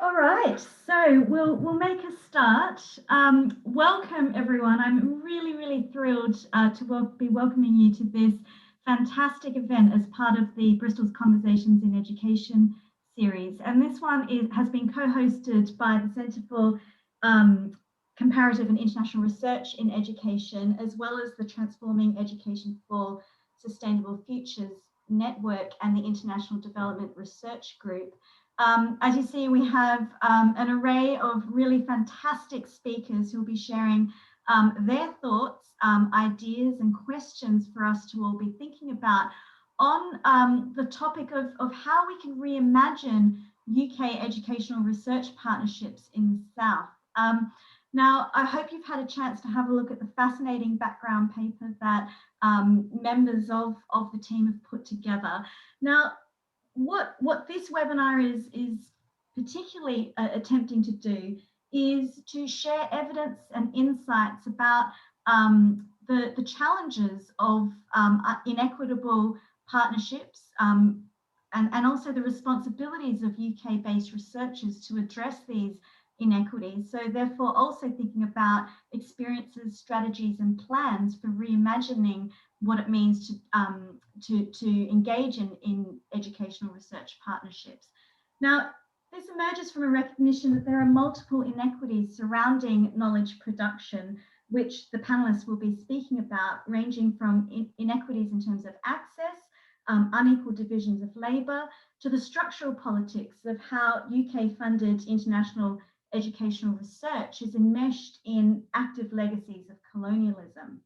All right, so we'll make a start. Welcome everyone. I'm really thrilled to be welcoming you to this fantastic event as part of the Bristol's Conversations in Education series. And this one has been co-hosted by the Centre for Comparative and International Research in Education, as well as the Transforming Education for Sustainable Futures Network and the International Development Research Group. As you see, we have an array of really fantastic speakers who will be sharing their thoughts, ideas and questions for us to all be thinking about on the topic of how we can reimagine UK educational research partnerships in the South. Now, I hope you've had a chance to have a look at the fascinating background paper that members of the team have put together. Now, what this webinar is particularly attempting to do is to share evidence and insights about the challenges of inequitable partnerships and also the responsibilities of UK-based researchers to address these inequities. So therefore also thinking about experiences, strategies and plans for reimagining what it means to engage in educational research partnerships. Now, this emerges from a recognition that there are multiple inequities surrounding knowledge production, which the panelists will be speaking about, ranging from inequities in terms of access, unequal divisions of labour, to the structural politics of how UK-funded international educational research is enmeshed in active legacies of colonialism.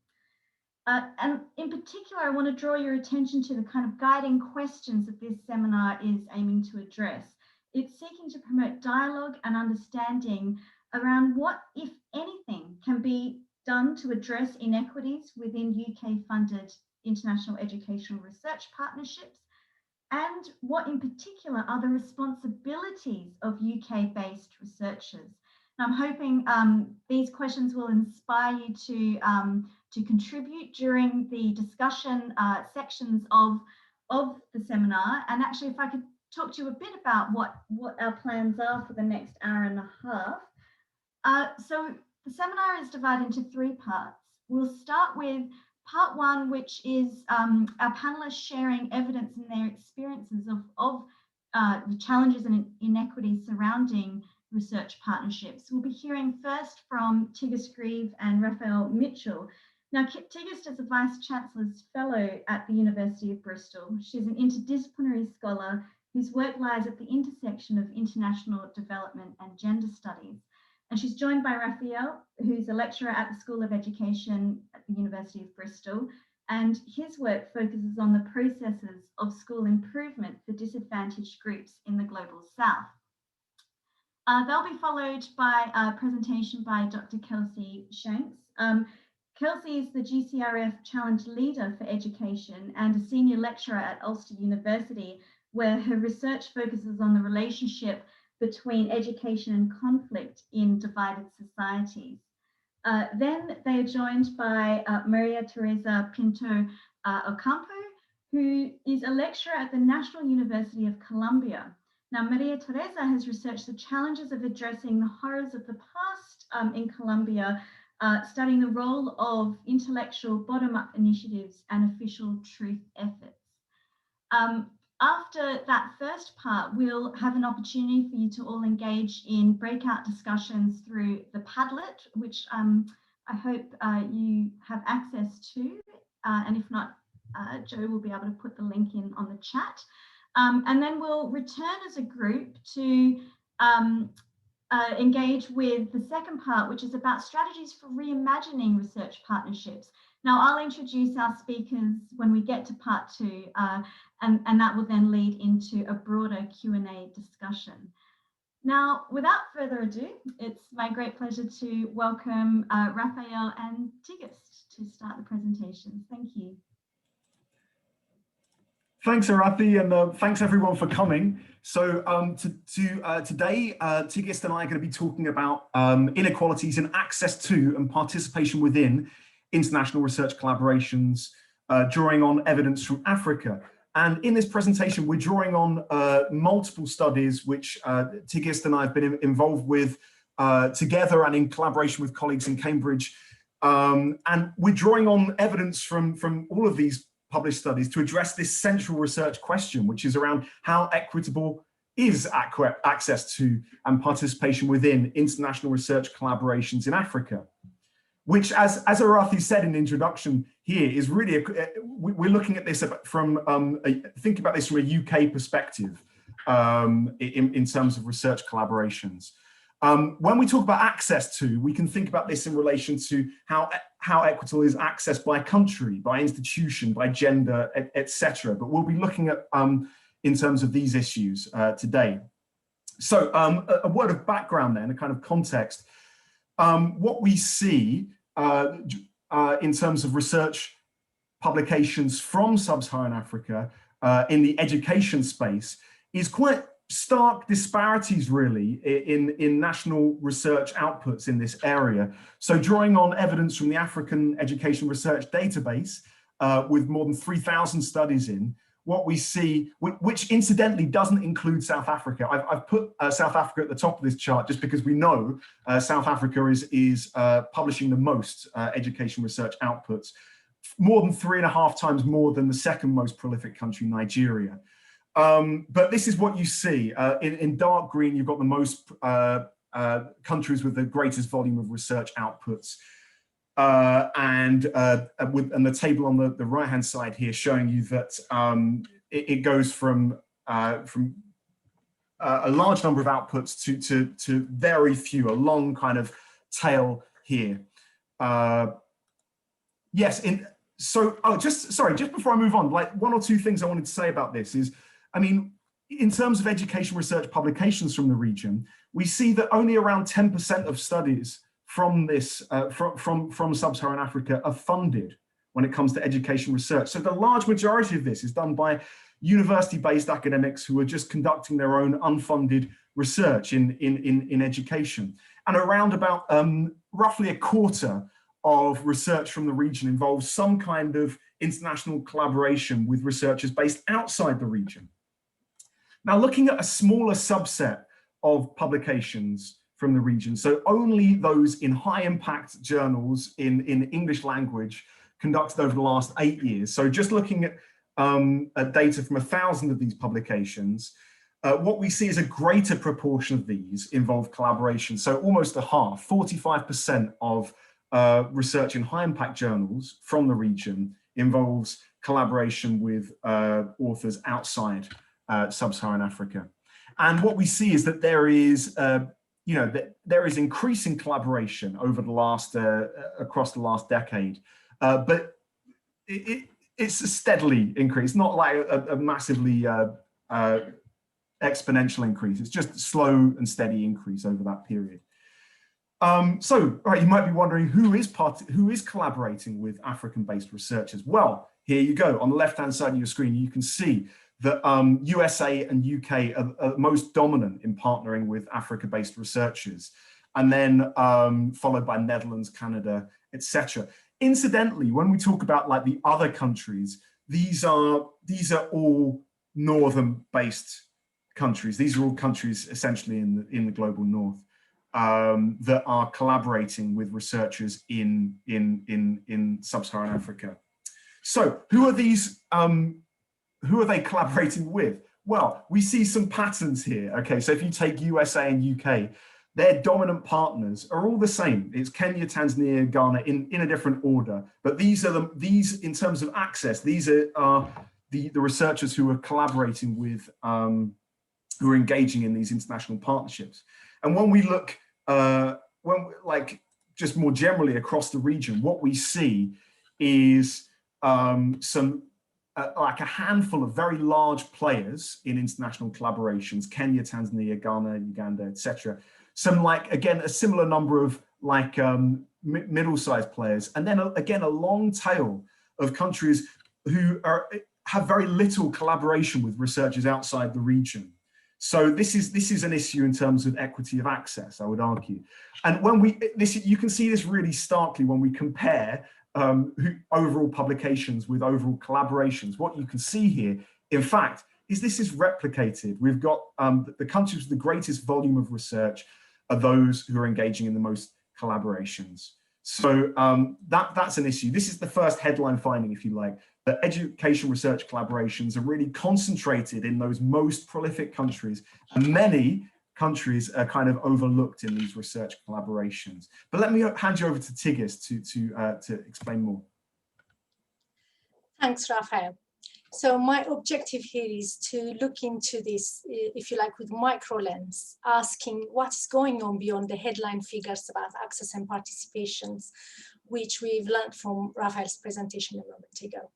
And in particular, I want to draw your attention to the kind of guiding questions that this seminar is aiming to address. It's seeking to promote dialogue and understanding around what, if anything, can be done to address inequities within UK-funded international educational research partnerships, and what in particular are the responsibilities of UK-based researchers. And I'm hoping these questions will inspire you to contribute during the discussion sections of the seminar. And actually, if I could talk to you a bit about what our plans are for the next hour and a half. So the seminar is divided into three parts. We'll start with part one, which is our panelists sharing evidence and their experiences of the challenges and inequities surrounding research partnerships. We'll be hearing first from Tigist Grieve and Raphael Mitchell. Now, Tigist is a Vice Chancellor's Fellow at the University of Bristol. She's an interdisciplinary scholar whose work lies at the intersection of international development and gender studies. And she's joined by Raphael, who's a lecturer at the School of Education at the University of Bristol. And his work focuses on the processes of school improvement for disadvantaged groups in the Global South. They'll be followed by a presentation by Dr. Kelsey Shanks. Kelsey is the GCRF Challenge Leader for Education and a senior lecturer at Ulster University, where her research focuses on the relationship between education and conflict in divided societies. Then they are joined by Maria Teresa Pinto Ocampo, who is a lecturer at the National University of Colombia. Now, Maria Teresa has researched the challenges of addressing the horrors of the past in Colombia, studying the role of intellectual bottom-up initiatives and official truth efforts. After that first part, we'll have an opportunity for you to all engage in breakout discussions through the Padlet, which I hope you have access to. And if not, Joe will be able to put the link in on the chat. And then we'll return as a group to engage with the second part, which is about strategies for reimagining research partnerships. Now, I'll introduce our speakers when we get to part two, and that will then lead into a broader Q&A discussion. Now, without further ado, it's my great pleasure to welcome Raphael and Tigist to start the presentation. Thank you. Thanks, Arathi, and thanks everyone for coming. So today, Tigist and I are going to be talking about inequalities in access to and participation within international research collaborations, drawing on evidence from Africa. And in this presentation, we're drawing on multiple studies which Tigist and I have been involved with together and in collaboration with colleagues in Cambridge. And we're drawing on evidence from all of these published studies to address this central research question, which is around how equitable is access to and participation within international research collaborations in Africa, which, as Arathi said in the introduction here, is really, we're looking at this from, think about this from a UK perspective in terms of research collaborations. When we talk about access to, we can think about this in relation to how equitable is accessed by country, by institution, by gender, etc. But we'll be looking at in terms of these issues today. So a word of background then, a kind of context. What we see in terms of research publications from sub-Saharan Africa in the education space is quite stark disparities really in national research outputs in this area. So drawing on evidence from the African Education Research Database with more than 3,000 studies in, what we see, which incidentally doesn't include South Africa. I've put South Africa at the top of this chart just because we know South Africa is publishing the most education research outputs, more than 3.5 times more than the second most prolific country, Nigeria. But this is what you see. In dark green, you've got the most countries with the greatest volume of research outputs. And the table on the right-hand side here showing you that it goes from a large number of outputs to very few, a long kind of tail here. Yes, just before I move on, like one or two things I wanted to say about this is, I mean, in terms of education research publications from the region, we see that only around 10% of studies from this, from sub-Saharan Africa are funded when it comes to education research. So the large majority of this is done by university-based academics who are just conducting their own unfunded research in education. And around about roughly a quarter of research from the region involves some kind of international collaboration with researchers based outside the region. Now, looking at a smaller subset of publications from the region, so only those in high impact journals in English language conducted over the last 8 years. So just looking at data from 1,000 of these publications, what we see is a greater proportion of these involve collaboration. So almost a half, 45% of research in high impact journals from the region involves collaboration with authors outside sub-Saharan Africa. And what we see is that there is there is increasing collaboration over the last across the last decade, but it's a steadily increase, not like a massively exponential increase. It's just a slow and steady increase over that period. So, all right, you might be wondering who is collaborating with African-based researchers. Well, here you go. On the left-hand side of your screen, you can see that USA and UK are most dominant in partnering with Africa-based researchers, and then followed by Netherlands, Canada, etc. Incidentally, when we talk about like the other countries, these are all northern-based countries. These are all countries essentially in the global north that are collaborating with researchers in sub-Saharan Africa. So, who are these? Who are they collaborating with? Well, we see some patterns here. Okay, so if you take USA and UK, their dominant partners are all the same. It's Kenya, Tanzania, Ghana in a different order. But these are these in terms of access. These are the researchers who are collaborating with, who are engaging in these international partnerships. And when we look, like just more generally across the region, what we see is some. Like a handful of very large players in international collaborations, Kenya, Tanzania, Ghana, Uganda, etc. Some like, again, a similar number of like middle-sized players. And then again, a long tail of countries who have very little collaboration with researchers outside the region. So this is an issue in terms of equity of access, I would argue. And when you can see this really starkly when we compare overall publications with overall collaborations. What you can see here In fact, this is replicated. We've got the countries with the greatest volume of research are those who are engaging in the most collaborations. So that's an issue. This is the first headline finding, if you like, that education research collaborations are really concentrated in those most prolific countries, and many countries are kind of overlooked in these research collaborations. But let me hand you over to Tigist to explain more. Thanks, Raphael. So my objective here is to look into this, if you like, with micro lens, asking what's going on beyond the headline figures about access and participations, which we've learned from Raphael's presentation a moment ago.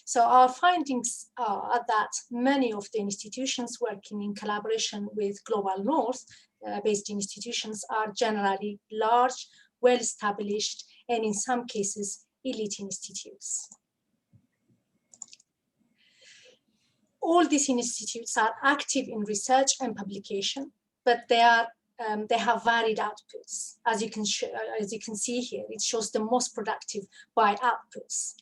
So our findings are that many of the institutions working in collaboration with Global North based institutions are generally large, well-established, and in some cases, elite institutes. All these institutes are active in research and publication, but they have varied outputs. As you can see here, it shows the most productive by outputs.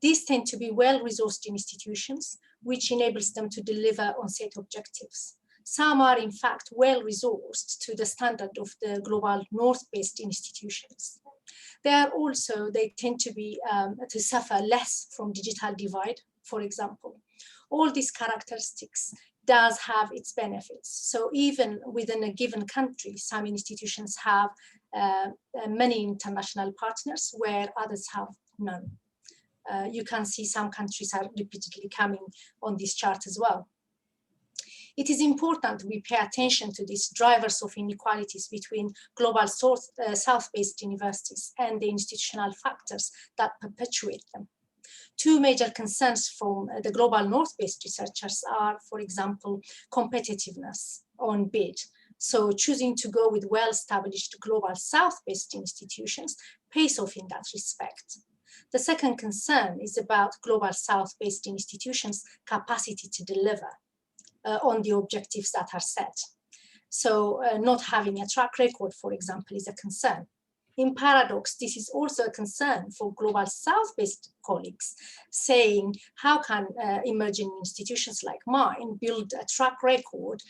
These tend to be well-resourced institutions, which enables them to deliver on set objectives. Some are, in fact, well-resourced to the standard of the Global North-based institutions. They tend to suffer less from digital divide, for example. All these characteristics does have its benefits. So even within a given country, some institutions have many international partners where others have none. You can see some countries are repeatedly coming on this chart as well. It is important we pay attention to these drivers of inequalities between global south-based universities and the institutional factors that perpetuate them. Two major concerns from the global north-based researchers are, for example, competitiveness on bid. So choosing to go with well-established global south-based institutions pays off in that respect. The second concern is about global south-based institutions' capacity to deliver on the objectives that are set. So not having a track record, for example, is a concern. In paradox, this is also a concern for global south-based colleagues, saying how can emerging institutions like mine build a track record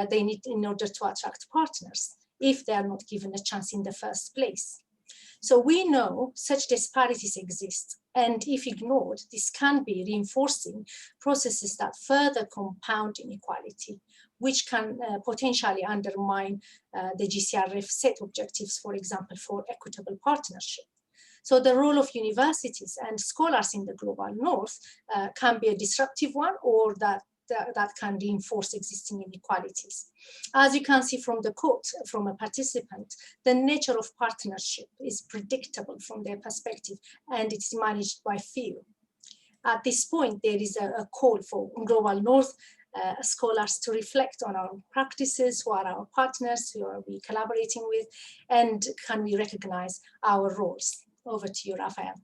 they need in order to attract partners if they are not given a chance in the first place. So we know such disparities exist, and if ignored, this can be reinforcing processes that further compound inequality, which can potentially undermine the GCRF set objectives, for example, for equitable partnership. So the role of universities and scholars in the global north can be a disruptive one, or that can reinforce existing inequalities. As you can see from the quote from a participant, the nature of partnership is predictable from their perspective, and it's managed by few. At this point, there is a call for global north scholars to reflect on our practices, who are our partners, who are we collaborating with, and can we recognize our roles? Over to you, Raphael.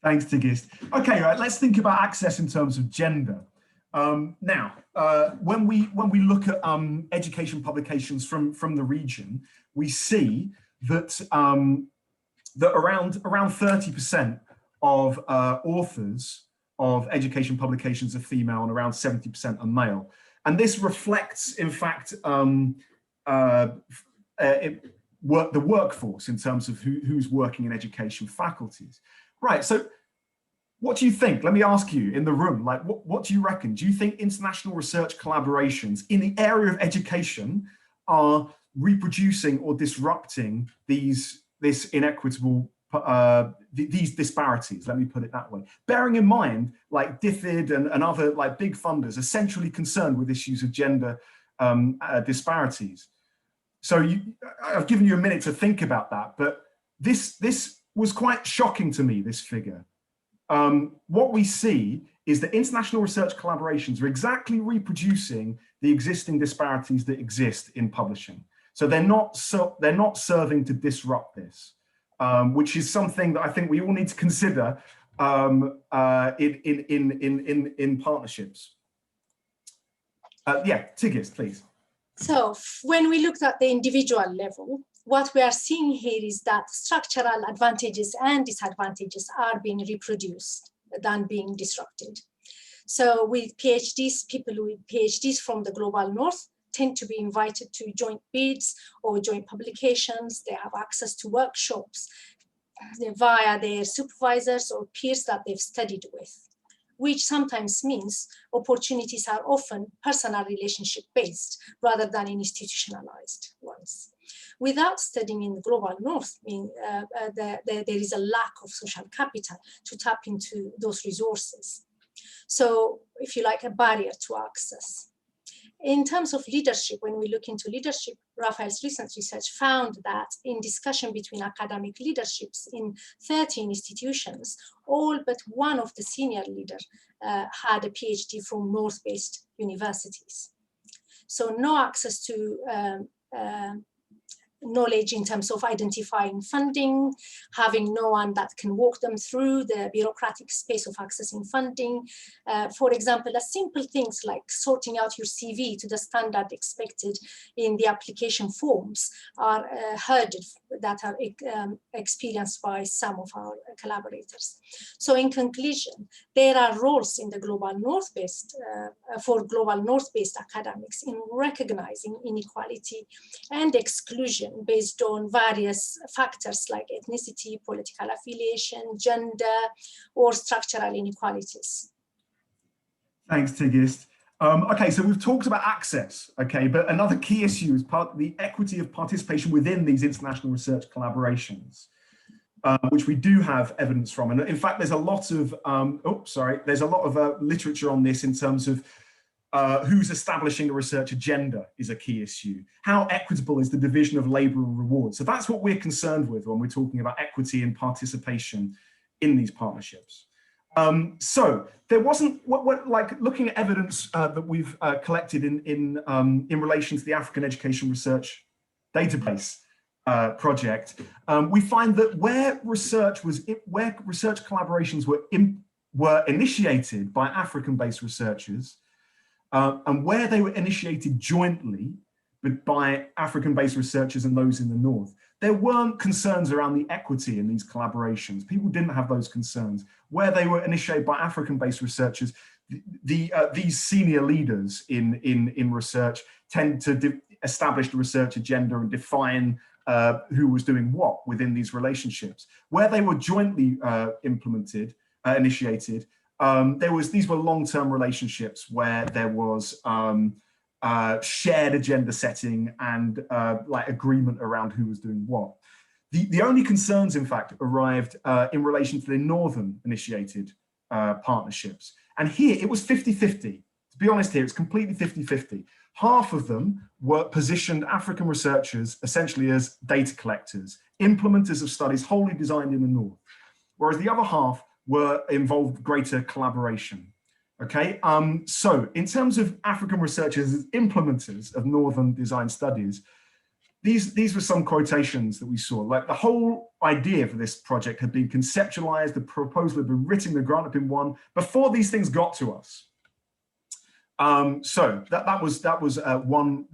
Thanks, Tigist. Okay, right, let's think about access in terms of gender. Now, when we look at education publications from the region, we see that that around 30% of authors of education publications are female and around 70% are male. And this reflects, in fact, the workforce in terms of who's working in education faculties. Right, so what do you think? Let me ask you in the room, like, what do you reckon? Do you think international research collaborations in the area of education are reproducing or disrupting these inequitable, these disparities? Let me put it that way. Bearing in mind, like DFID and other like big funders are centrally concerned with issues of gender disparities. So I've given you a minute to think about that, but this was quite shocking to me, this figure. What we see is that international research collaborations are exactly reproducing the existing disparities that exist in publishing. So they're not serving to disrupt this, which is something that I think we all need to consider in partnerships. Yeah, Tigist, please. So when we looked at the individual level, what we are seeing here is that structural advantages and disadvantages are being reproduced than being disrupted. So with PhDs, people with PhDs from the global north tend to be invited to joint bids or joint publications. They have access to workshops via their supervisors or peers that they've studied with, which sometimes means opportunities are often personal relationship based rather than institutionalized ones. Without studying in the global north, there is a lack of social capital to tap into those resources. So if you like, a barrier to access. In terms of leadership, when we look into leadership, Raphael's recent research found that in discussion between academic leaderships in 13 institutions, all but one of the senior leaders had a PhD from North-based universities. So no access to knowledge in terms of identifying funding, having no one that can walk them through the bureaucratic space of accessing funding. For example, simple things like sorting out your CV to the standard expected in the application forms are hurdles that are experienced by some of our collaborators. So in conclusion, there are roles in the global north-based, for global north-based academics in recognizing inequality and exclusion based on various factors like ethnicity, political affiliation, gender, or structural inequalities. Thanks, Tigist. Okay, so we've talked about access, okay, but another key issue is the equity of participation within these international research collaborations, which we do have evidence from. And in fact, there's a lot of, there's a lot of literature on this in terms of who's establishing a research agenda is a key issue. How equitable is the division of labor and reward? So that's what we're concerned with when we're talking about equity and participation in these partnerships. So there wasn't, like looking at evidence that we've collected in relation to the African Education Research Database project, we find that where research collaborations were initiated by African-based researchers, and where they were initiated jointly by African-based researchers and those in the north, there weren't concerns around the equity in these collaborations. People didn't have those concerns. Where they were initiated by African-based researchers, these senior leaders in research tend to establish the research agenda and define who was doing what within these relationships. Where they were jointly initiated, these were long-term relationships where there was shared agenda setting and like agreement around who was doing what. The only concerns, in fact, arrived in relation to the northern initiated partnerships. And here it was 50-50. To be honest here, it's completely 50-50. Half of them were positioned African researchers essentially as data collectors, implementers of studies wholly designed in the north, whereas the other half were involved greater collaboration. Okay, so in terms of African researchers as implementers of northern design studies, these were some quotations that we saw. Like the whole idea for this project had been conceptualized, the proposal had been written, the grant had been won before these things got to us. So that was one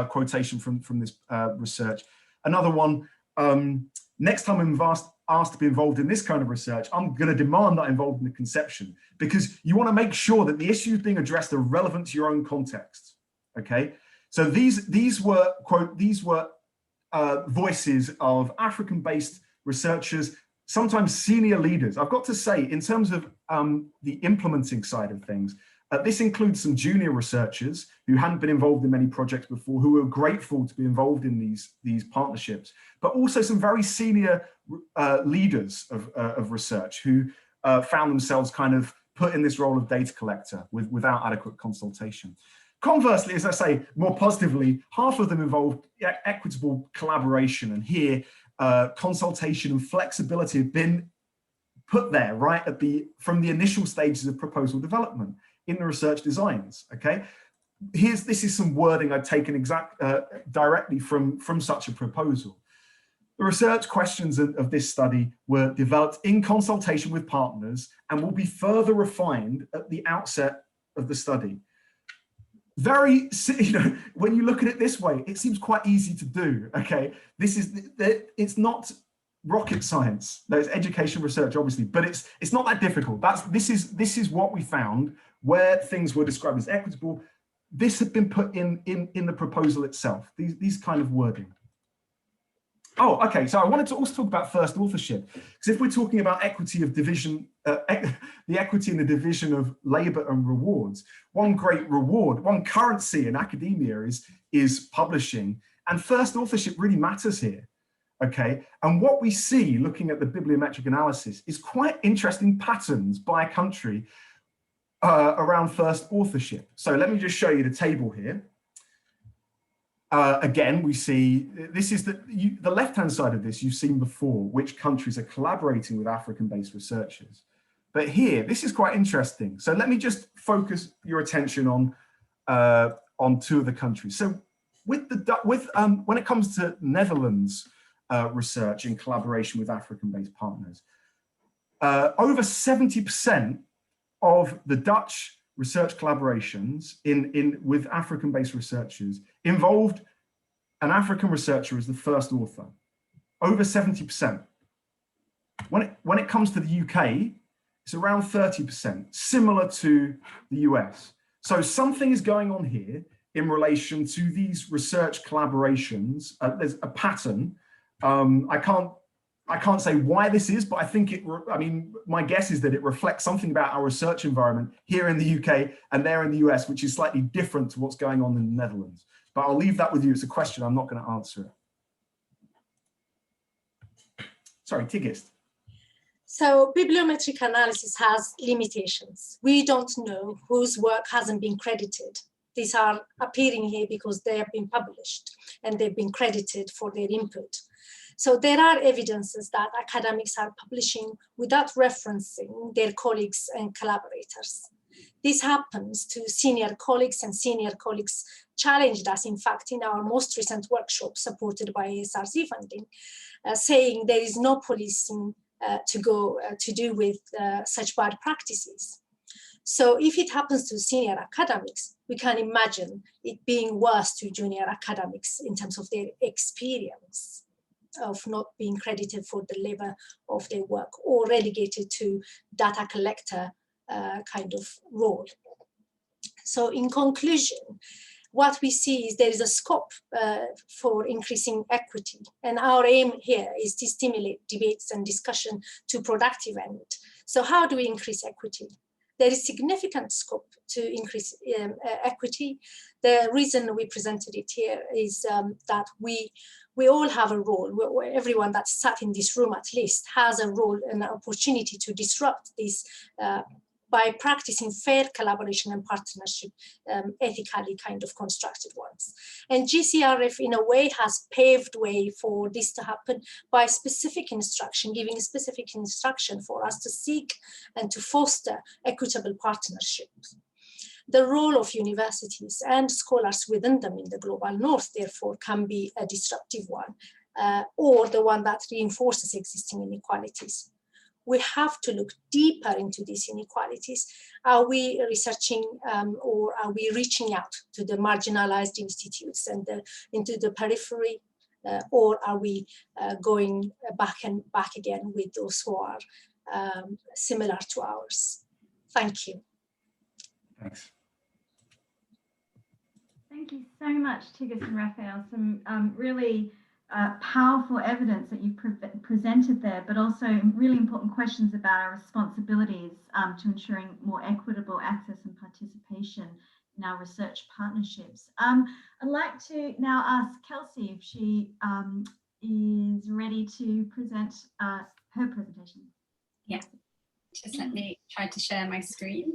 quotation from this research. Another one, next time I'm asked to be involved in this kind of research, I'm going to demand that I'm involved in the conception, because you want to make sure that the issues being addressed are relevant to your own context. Okay, so these were voices of African-based researchers, sometimes senior leaders. I've got to say, in terms of the implementing side of things, this includes some junior researchers who hadn't been involved in many projects before, who were grateful to be involved in these partnerships, but also some very senior leaders of research who found themselves kind of put in this role of data collector without adequate consultation. Conversely, as I say, more positively, half of them involved equitable collaboration, and here consultation and flexibility have been put there right from the initial stages of proposal development in the research designs. Okay, this is some wording I've taken directly from such a proposal. The research questions of this study were developed in consultation with partners and will be further refined at the outset of the study. Very, when you look at it this way, it seems quite easy to do. Okay, it's not rocket science. There's education research, obviously, but it's not that difficult. This is what we found where things were described as equitable. This had been put in the proposal itself, these kind of wording. Oh, okay, so I wanted to also talk about first authorship, because if we're talking about equity of division, the equity in the division of labor and rewards, one great reward, one currency in academia is publishing, and first authorship really matters here, okay? And what we see looking at the bibliometric analysis is quite interesting patterns by country around first authorship. So let me just show you the table here. Again, we see, this is the left-hand side of this you've seen before, which countries are collaborating with African-based researchers. But here, this is quite interesting. So let me just focus your attention on two of the countries. So when it comes to Netherlands research in collaboration with African-based partners, over 70% of the Dutch research collaborations with African-based researchers involved an African researcher as the first author, over 70%. When it comes to the UK, it's around 30%, similar to the US. So something is going on here in relation to these research collaborations. There's a pattern. I can't say why this is, but I think my guess is that it reflects something about our research environment here in the UK and there in the US, which is slightly different to what's going on in the Netherlands. But I'll leave that with you. It's a question. I'm not going to answer it. Sorry, Tigist. So bibliometric analysis has limitations. We don't know whose work hasn't been credited. These are appearing here because they have been published and they've been credited for their input. So there are evidences that academics are publishing without referencing their colleagues and collaborators. This happens to senior colleagues, and senior colleagues challenged us, in fact, in our most recent workshop supported by SRC funding, saying there is no policing to do with such bad practices. So if it happens to senior academics, we can imagine it being worse to junior academics in terms of their experience of not being credited for the labor of their work or relegated to data collector kind of role. So in conclusion, what we see is there is a scope for increasing equity, and our aim here is to stimulate debates and discussion to productive end. So how do we increase equity? There is significant scope to increase equity. The reason we presented it here is that we all have a role. Everyone that sat in this room at least has a role and an opportunity to disrupt this by practicing fair collaboration and partnership, ethically kind of constructed ones. And GCRF in a way has paved way for this to happen by specific instruction, giving specific instruction for us to seek and to foster equitable partnerships. The role of universities and scholars within them in the global north, therefore, can be a disruptive one, or the one that reinforces existing inequalities. We have to look deeper into these inequalities. Are we researching or are we reaching out to the marginalized institutes and into the periphery, or are we going back and back again with those who are similar to ours? Thank you. Thanks. Thank you so much, Tigist and Raphael. Some really powerful evidence that you presented there, but also really important questions about our responsibilities to ensuring more equitable access and participation in our research partnerships. I'd like to now ask Kelsey if she is ready to present her presentation. Yeah, just let me try to share my screen.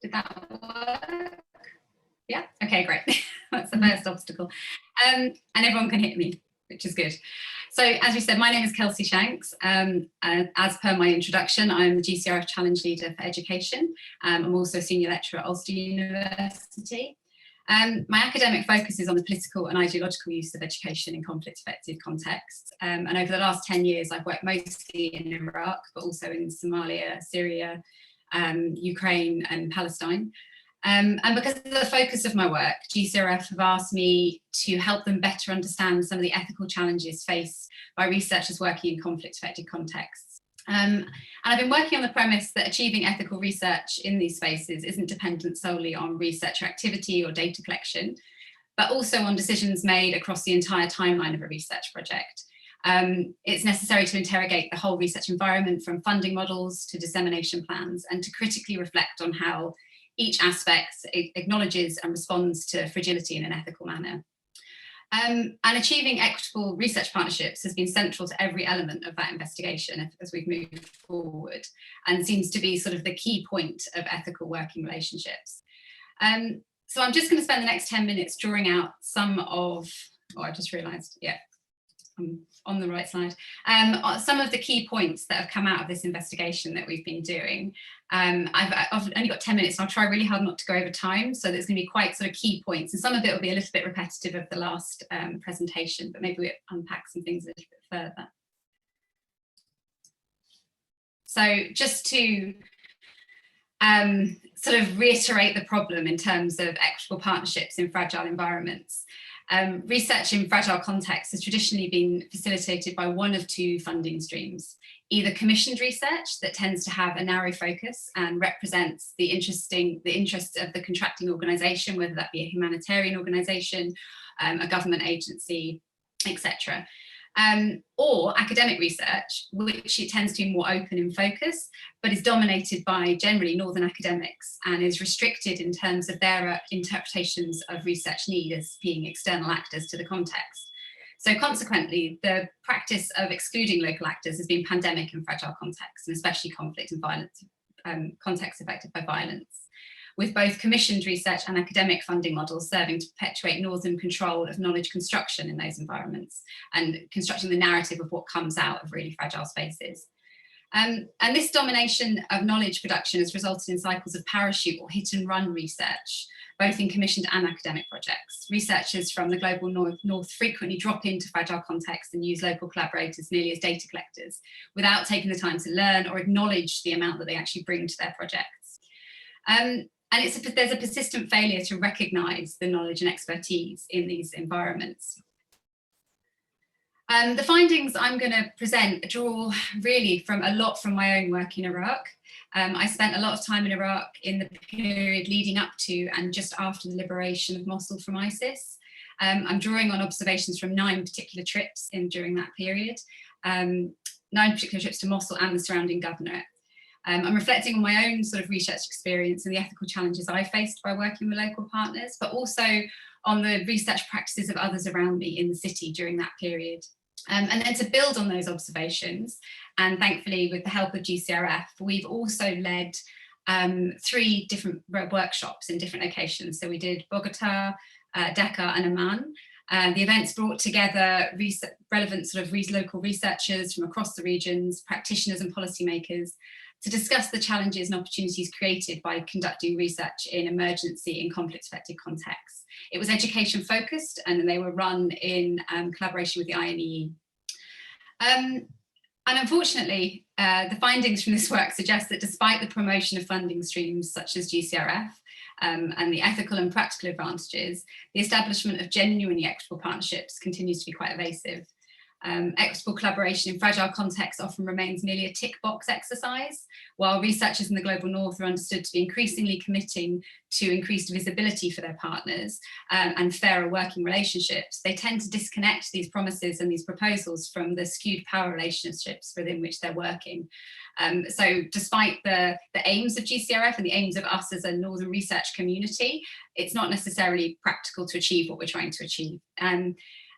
Did that work? Yeah, okay, great. That's the first obstacle. And everyone can hear me, which is good. So as you said, my name is Kelsey Shanks. As per my introduction, I'm the GCRF Challenge Leader for Education. I'm also a Senior Lecturer at Ulster University. My academic focus is on the political and ideological use of education in conflict-affected contexts. And over the last 10 years, I've worked mostly in Iraq, but also in Somalia, Syria, Ukraine and Palestine. And because of the focus of my work, GCRF have asked me to help them better understand some of the ethical challenges faced by researchers working in conflict-affected contexts. And I've been working on the premise that achieving ethical research in these spaces isn't dependent solely on researcher activity or data collection, but also on decisions made across the entire timeline of a research project. It's necessary to interrogate the whole research environment, from funding models to dissemination plans, and to critically reflect on how each aspect acknowledges and responds to fragility in an ethical manner. And achieving equitable research partnerships has been central to every element of that investigation as we've moved forward, and seems to be sort of the key point of ethical working relationships. So I'm just going to spend the next 10 minutes drawing out some of, I just realised, yeah, I'm on the right slide, some of the key points that have come out of this investigation that we've been doing. I've only got 10 minutes, and I'll try really hard not to go over time, so there's going to be quite sort of key points, and some of it will be a little bit repetitive of the last presentation, but maybe we'll unpack some things a little bit further. So just to sort of reiterate the problem in terms of equitable partnerships in fragile environments. Research in fragile contexts has traditionally been facilitated by one of two funding streams: either commissioned research that tends to have a narrow focus and represents the interests of the contracting organisation, whether that be a humanitarian organisation, a government agency, etc. Or academic research, which it tends to be more open in focus, but is dominated by generally Northern academics and is restricted in terms of their interpretations of research need as being external actors to the context. So consequently, the practice of excluding local actors has been pandemic in fragile contexts, and especially conflict and violence, contexts affected by violence, with both commissioned research and academic funding models serving to perpetuate Northern control of knowledge construction in those environments and constructing the narrative of what comes out of really fragile spaces. And this domination of knowledge production has resulted in cycles of parachute or hit and run research, both in commissioned and academic projects. Researchers from the global north frequently drop into fragile contexts and use local collaborators nearly as data collectors, without taking the time to learn or acknowledge the amount that they actually bring to their projects. And there's a persistent failure to recognise the knowledge and expertise in these environments. The findings I'm going to present draw really from a lot from my own work in Iraq. I spent a lot of time in Iraq in the period leading up to and just after the liberation of Mosul from ISIS. I'm drawing on observations from 9 particular trips during that period, 9 particular trips to Mosul and the surrounding governorate. I'm reflecting on my own sort of research experience and the ethical challenges I faced by working with local partners, but also on the research practices of others around me in the city during that period. And then to build on those observations, and thankfully with the help of GCRF, we've also led 3 different workshops in different locations. So we did Bogota, Dhaka and Amman. The events brought together relevant sort of local researchers from across the regions, practitioners and policymakers, to discuss the challenges and opportunities created by conducting research in emergency and conflict-affected contexts. It was education focused, and they were run in collaboration with the INEE. And unfortunately, the findings from this work suggest that despite the promotion of funding streams such as GCRF and the ethical and practical advantages, the establishment of genuinely equitable partnerships continues to be quite evasive. Equitable collaboration in fragile contexts often remains merely a tick box exercise, while researchers in the global north are understood to be increasingly committing to increased visibility for their partners and fairer working relationships. They tend to disconnect these promises and these proposals from the skewed power relationships within which they're working. So despite the aims of GCRF and the aims of us as a Northern research community, it's not necessarily practical to achieve what we're trying to achieve.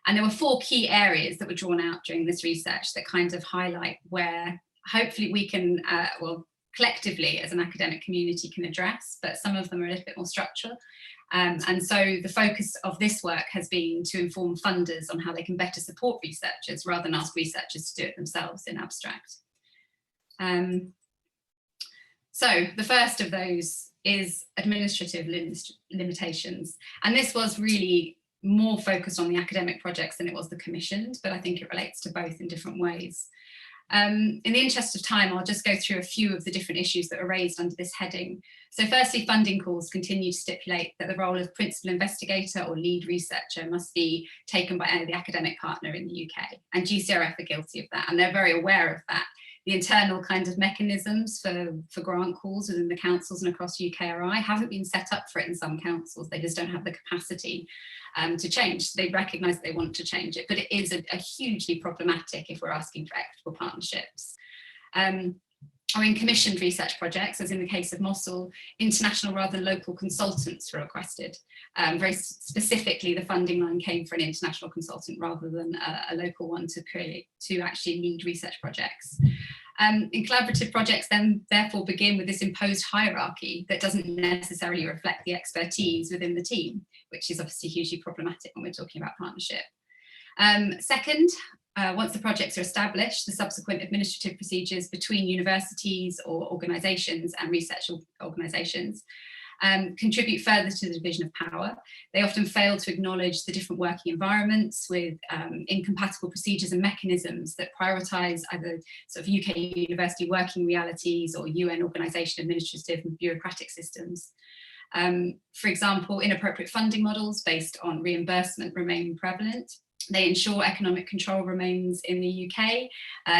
And there were 4 key areas that were drawn out during this research that kind of highlight where hopefully we can, well, collectively as an academic community can address, but some of them are a little bit more structural. And so the focus of this work has been to inform funders on how they can better support researchers rather than ask researchers to do it themselves in abstract. So the first of those is administrative limitations. And this was really more focused on the academic projects than it was the commissioned, but I think it relates to both in different ways. In the interest of time, I'll just go through a few of the different issues that are raised under this heading. So firstly, funding calls continue to stipulate that the role of principal investigator or lead researcher must be taken by the academic partner in the UK, and GCRF are guilty of that, and they're very aware of that. The internal kind of mechanisms for grant calls within the councils and across UKRI haven't been set up for it in some councils. They just don't have the capacity to change. They recognise they want to change it, but it is a hugely problematic if we're asking for equitable partnerships. Or in commissioned research projects, as in the case of Mosul, international rather than local consultants were requested. Very specifically, the funding line came for an international consultant rather than a local one to actually lead research projects. In collaborative projects then therefore begin with this imposed hierarchy that doesn't necessarily reflect the expertise within the team, which is obviously hugely problematic when we're talking about partnership. Second, once the projects are established, the subsequent administrative procedures between universities or organisations and research organisations contribute further to the division of power. They often fail to acknowledge the different working environments with incompatible procedures and mechanisms that prioritise either sort of UK university working realities or UN organisation administrative and bureaucratic systems. For example, inappropriate funding models based on reimbursement remain prevalent. They ensure economic control remains in the UK,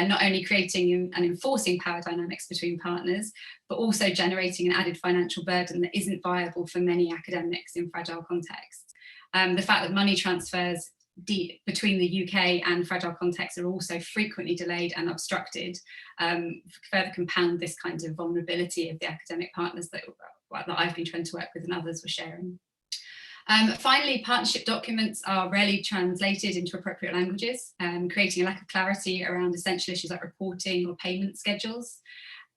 not only creating and enforcing power dynamics between partners, but also generating an added financial burden that isn't viable for many academics in fragile contexts. The fact that money transfers between the UK and fragile contexts are also frequently delayed and obstructed further compound this kind of vulnerability of the academic partners that I've been trying to work with and others were sharing. Finally, partnership documents are rarely translated into appropriate languages, creating a lack of clarity around essential issues like reporting or payment schedules.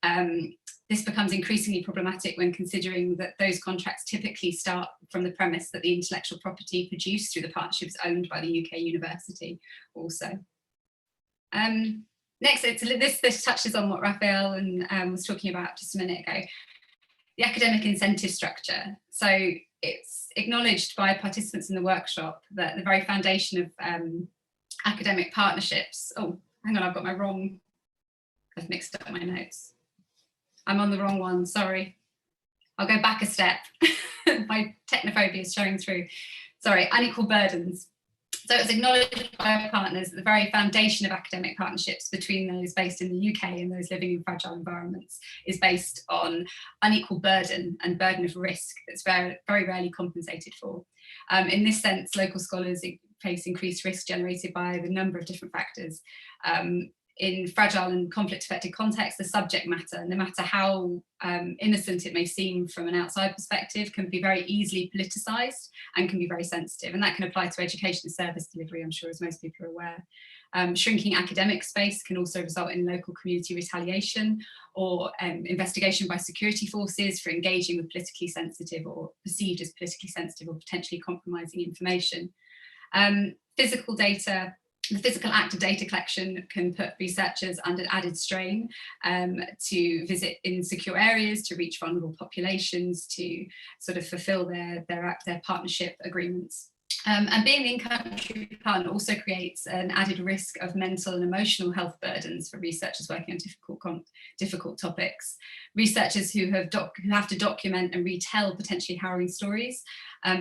This becomes increasingly problematic when considering that those contracts typically start from the premise that the intellectual property produced through the partnership is owned by the UK university also. Next, this touches on what Raphael was talking about just a minute ago, the academic incentive structure. So it's acknowledged by participants in the workshop that the very foundation of academic partnerships, oh, hang on, I've mixed up my notes. I'm on the wrong one, sorry. I'll go back a step. My technophobia is showing through. Sorry, unequal burdens. So it's acknowledged by partners that the very foundation of academic partnerships between those based in the UK and those living in fragile environments is based on unequal burden and burden of risk that's very, very rarely compensated for. In this sense, local scholars face increased risk generated by the number of different factors. In fragile and conflict-affected contexts, the subject matter, no matter how innocent it may seem from an outside perspective, can be very easily politicised and can be very sensitive. And that can apply to education and service delivery, I'm sure, as most people are aware. Shrinking academic space can also result in local community retaliation or investigation by security forces for engaging with politically sensitive or perceived as politically sensitive or potentially compromising information. The physical act of data collection can put researchers under added strain to visit insecure areas, to reach vulnerable populations, to sort of fulfill their partnership agreements. And being the in-country partner also creates an added risk of mental and emotional health burdens for researchers working on difficult topics. Researchers who have to document and retell potentially harrowing stories,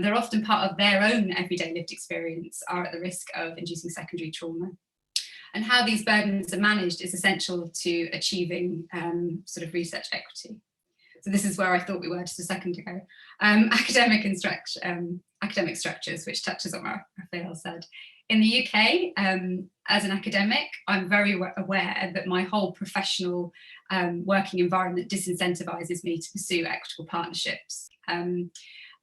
they're often part of their own everyday lived experience, are at the risk of inducing secondary trauma. And how these burdens are managed is essential to achieving sort of research equity. So this is where I thought we were just a second ago. Academic structures, which touches on what Raphael said. In the UK, as an academic, I'm very aware that my whole professional working environment disincentivises me to pursue equitable partnerships.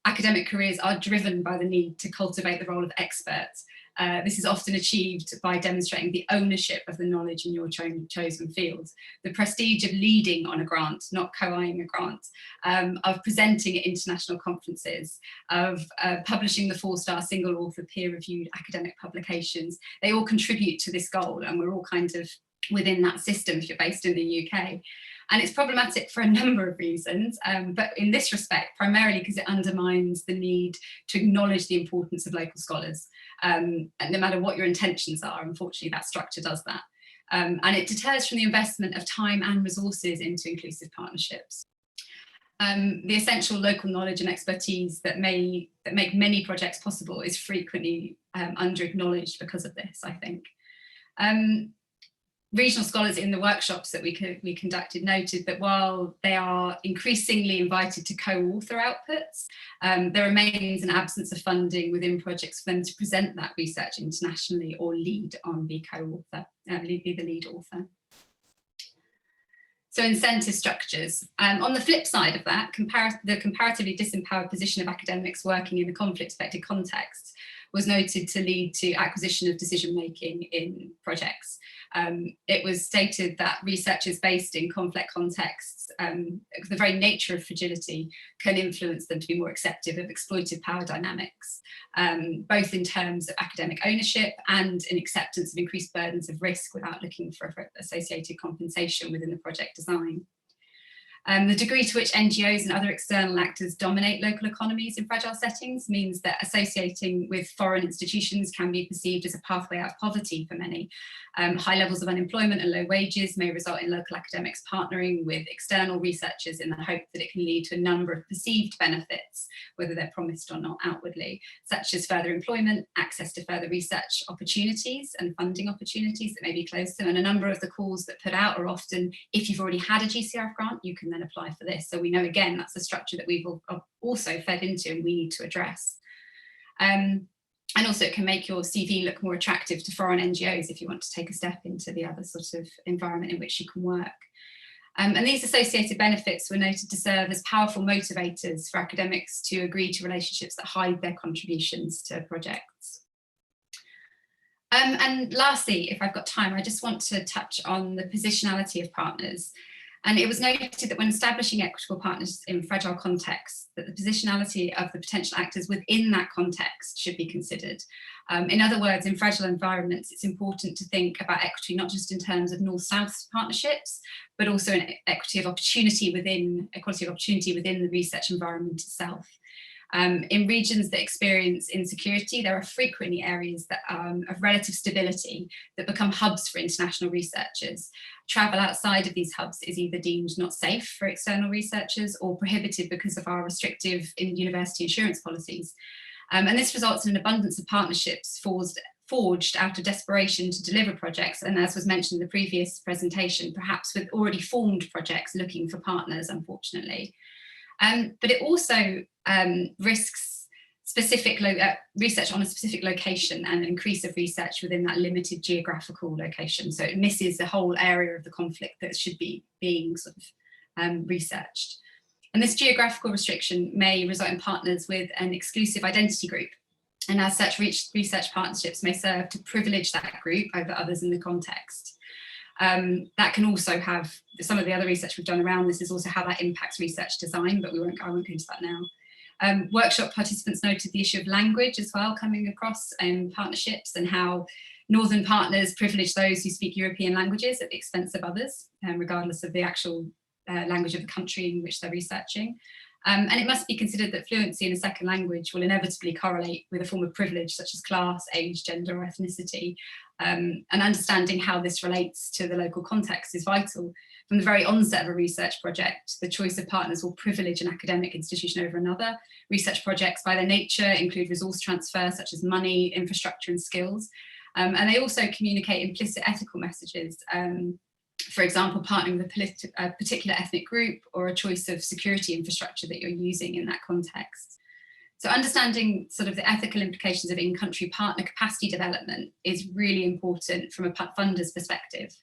Academic careers are driven by the need to cultivate the role of experts. This is often achieved by demonstrating the ownership of the knowledge in your chosen field, the prestige of leading on a grant, not co-eyeing a grant, of presenting at international conferences, of publishing the 4-star single author peer-reviewed academic publications. They all contribute to this goal, and we're all kind of within that system if you're based in the UK. And it's problematic for a number of reasons, but in this respect, primarily because it undermines the need to acknowledge the importance of local scholars. And no matter what your intentions are, unfortunately, that structure does that. and it deters from the investment of time and resources into inclusive partnerships. The essential local knowledge and expertise that make many projects possible is frequently under-acknowledged because of this, I think. Regional scholars in the workshops that we conducted noted that while they are increasingly invited to co-author outputs, there remains an absence of funding within projects for them to present that research internationally or lead on the co-author, be the lead author. So incentive structures. On the flip side of that, the comparatively disempowered position of academics working in the conflict-affected context was noted to lead to acquisition of decision-making in projects. It was stated that researchers based in conflict contexts, the very nature of fragility can influence them to be more acceptive of exploitive power dynamics, both in terms of academic ownership and in acceptance of increased burdens of risk without looking for associated compensation within the project design. The degree to which NGOs and other external actors dominate local economies in fragile settings means that associating with foreign institutions can be perceived as a pathway out of poverty for many. High levels of unemployment and low wages may result in local academics partnering with external researchers in the hope that it can lead to a number of perceived benefits, whether they're promised or not outwardly, such as further employment, access to further research opportunities and funding opportunities that may be close to them. And a number of the calls that put out are often, if you've already had a GCRF grant, you can then apply for this. So we know, again, that's a structure that we've also fed into and we need to address. And also it can make your CV look more attractive to foreign NGOs if you want to take a step into the other sort of environment in which you can work. And these associated benefits were noted to serve as powerful motivators for academics to agree to relationships that hide their contributions to projects. And lastly, if I've got time, I just want to touch on the positionality of partners. And it was noted that when establishing equitable partners in fragile contexts, that the positionality of the potential actors within that context should be considered. In other words, in fragile environments, it's important to think about equity, not just in terms of North-South partnerships, but also an equality of opportunity within the research environment itself. In regions that experience insecurity, there are frequently areas that of relative stability that become hubs for international researchers. Travel outside of these hubs is either deemed not safe for external researchers or prohibited because of our restrictive university insurance policies. And this results in an abundance of partnerships forged out of desperation to deliver projects, and as was mentioned in the previous presentation, perhaps with already formed projects looking for partners, unfortunately. But it also risks specific research on a specific location and an increase of research within that limited geographical location. So it misses the whole area of the conflict that should be being sort of researched. And this geographical restriction may result in partners with an exclusive identity group. And as such, research partnerships may serve to privilege that group over others in the context. That can also have, some of the other research we've done around this is also how that impacts research design, but I won't go into that now. Workshop participants noted the issue of language as well coming across in partnerships, and how Northern partners privilege those who speak European languages at the expense of others, regardless of the actual language of the country in which they're researching. And it must be considered that fluency in a second language will inevitably correlate with a form of privilege such as class, age, gender, or ethnicity. And understanding how this relates to the local context is vital. From the very onset of a research project, the choice of partners will privilege an academic institution over another. Research projects by their nature include resource transfer such as money, infrastructure, and skills. And they also communicate implicit ethical messages. For example, partnering with a particular ethnic group, or a choice of security infrastructure that you're using in that context. So understanding sort of the ethical implications of in-country partner capacity development is really important from a funder's perspective.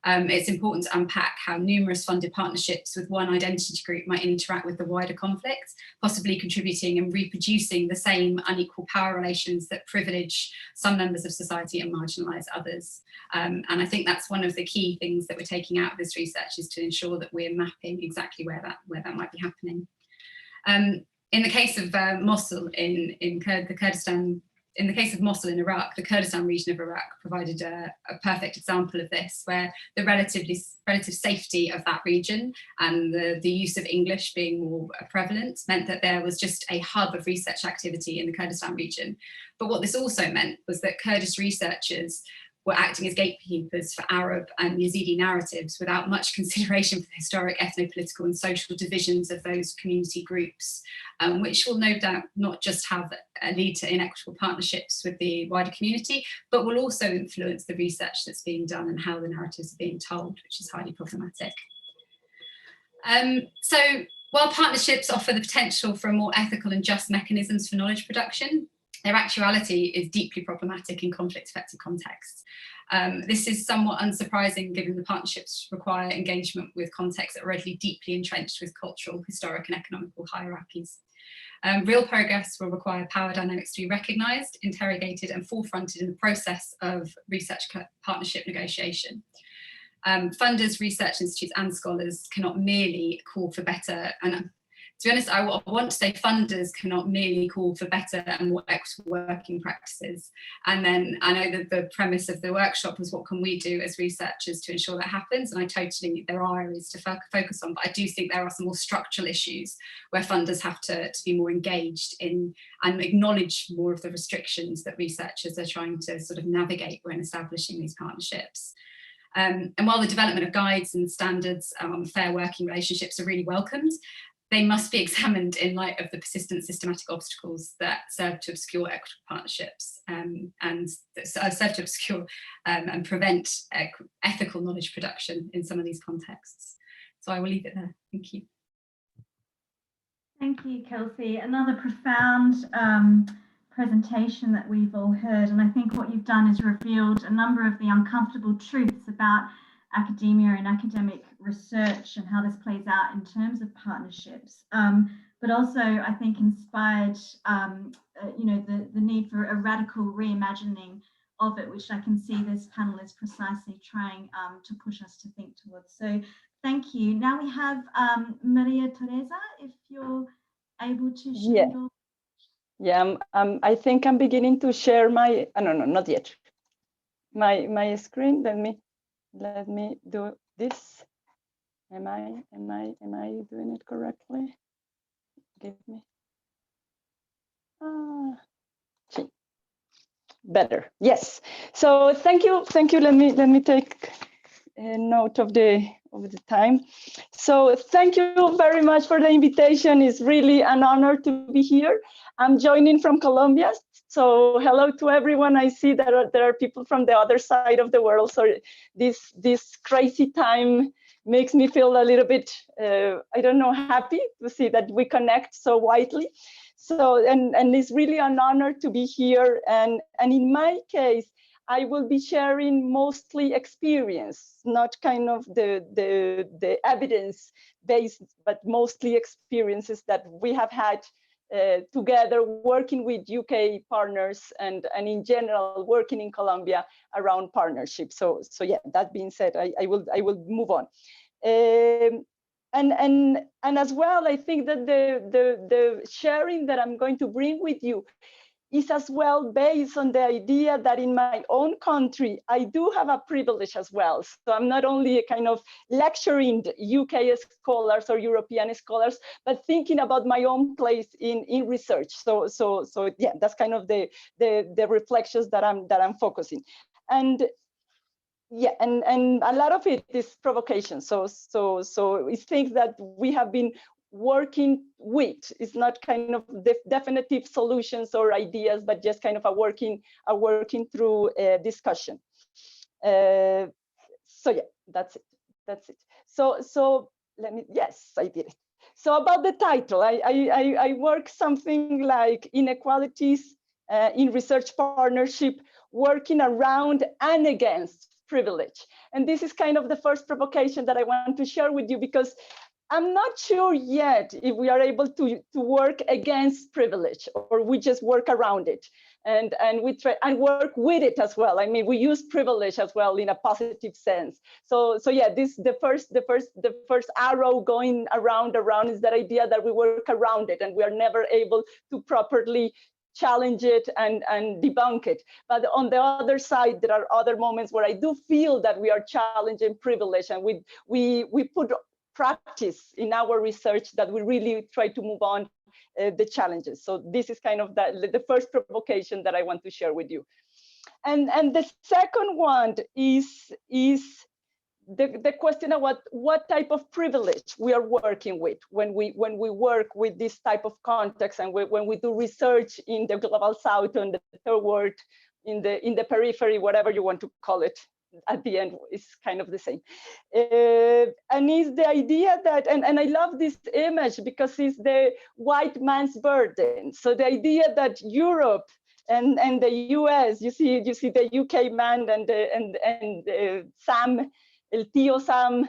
It's important to unpack how numerous funded partnerships with one identity group might interact with the wider conflict, possibly contributing and reproducing the same unequal power relations that privilege some members of society and marginalise others. And I think that's one of the key things that we're taking out of this research, is to ensure that we're mapping exactly where that might be happening. In the case of Mosul in Kurdistan, in the case of Mosul in Iraq, the Kurdistan region of Iraq provided a perfect example of this, where the relative safety of that region and the use of English being more prevalent meant that there was just a hub of research activity in the Kurdistan region. But what this also meant was that Kurdish researchers were acting as gatekeepers for Arab and Yazidi narratives without much consideration for the historic ethno-political and social divisions of those community groups, which will no doubt not just lead to inequitable partnerships with the wider community, but will also influence the research that's being done and how the narratives are being told, which is highly problematic. So while partnerships offer the potential for more ethical and just mechanisms for knowledge production, their actuality is deeply problematic in conflict-affected contexts. This is somewhat unsurprising given the partnerships require engagement with contexts that are already deeply entrenched with cultural, historic and economical hierarchies. Real progress will require power dynamics to be recognised, interrogated and forefronted in the process of research partnership negotiation. Funders, research institutes and scholars cannot merely call for better, and to be honest, I want to say funders cannot merely call for better and more equitable working practices. And then I know that the premise of the workshop was what can we do as researchers to ensure that happens, and there are areas to focus on, but I do think there are some more structural issues where funders have to be more engaged in and acknowledge more of the restrictions that researchers are trying to sort of navigate when establishing these partnerships. And while the development of guides and standards on fair working relationships are really welcomed, they must be examined in light of the persistent systematic obstacles that serve to obscure equitable partnerships and serve to obscure and prevent ethical knowledge production in some of these contexts. So I will leave it there. Thank you. Thank you, Kelsey. Another profound presentation that we've all heard, and I think what you've done is revealed a number of the uncomfortable truths about academia and academic research and how this plays out in terms of partnerships, but also I think inspired the need for a radical reimagining of it, which I can see this panel is precisely trying to push us to think towards. So thank you. Now we have Maria Teresa, if you're able to share your... Yeah, I think I'm beginning to share my, no, not yet. My screen, let me do this. Am I doing it correctly? Give me. Better. Yes. So thank you. Let me take a note of the time. So thank you very much for the invitation. It's really an honor to be here. I'm joining from Colombia. So hello to everyone. I see that there are people from the other side of the world. So this crazy time makes me feel a little bit, I don't know, happy to see that we connect so widely. So, and it's really an honor to be here. And in my case, I will be sharing mostly experience, not kind of the evidence-based, but mostly experiences that we have had together working with UK partners and in general working in Colombia around partnerships. So yeah, that being said, I will move on. And as well, I think that the sharing that I'm going to bring with you is as well based on the idea that in my own country, I do have a privilege as well. So I'm not only a kind of lecturing UK scholars or European scholars, but thinking about my own place in research. So yeah, that's kind of the reflections that I'm focusing. And yeah, and a lot of it is provocation. So it's things that we have been working with. It's not kind of definitive solutions or ideas, but just kind of a working through discussion. So yeah, that's it. So let me, yes, I did it. So about the title, I work something like inequalities in research partnership, working around and against privilege. And this is kind of the first provocation that I want to share with you, because I'm not sure yet if we are able to work against privilege or we just work around it and we try and work with it as well. I mean, we use privilege as well in a positive sense. So yeah, this the first arrow going around is that idea that we work around it and we are never able to properly challenge it and debunk it. But on the other side, there are other moments where I do feel that we are challenging privilege and we put practice in our research that we really try to move on the challenges. So this is kind of the first provocation that I want to share with you. And the second one is the question of what type of privilege we are working with when we work with this type of context, and when we do research in the global south, in the third world, in the periphery, whatever you want to call it. At the end, is kind of the same. And is the idea that, and I love this image because it's the white man's burden. So the idea that Europe and the US, you see the UK man and Sam, El Tío Sam,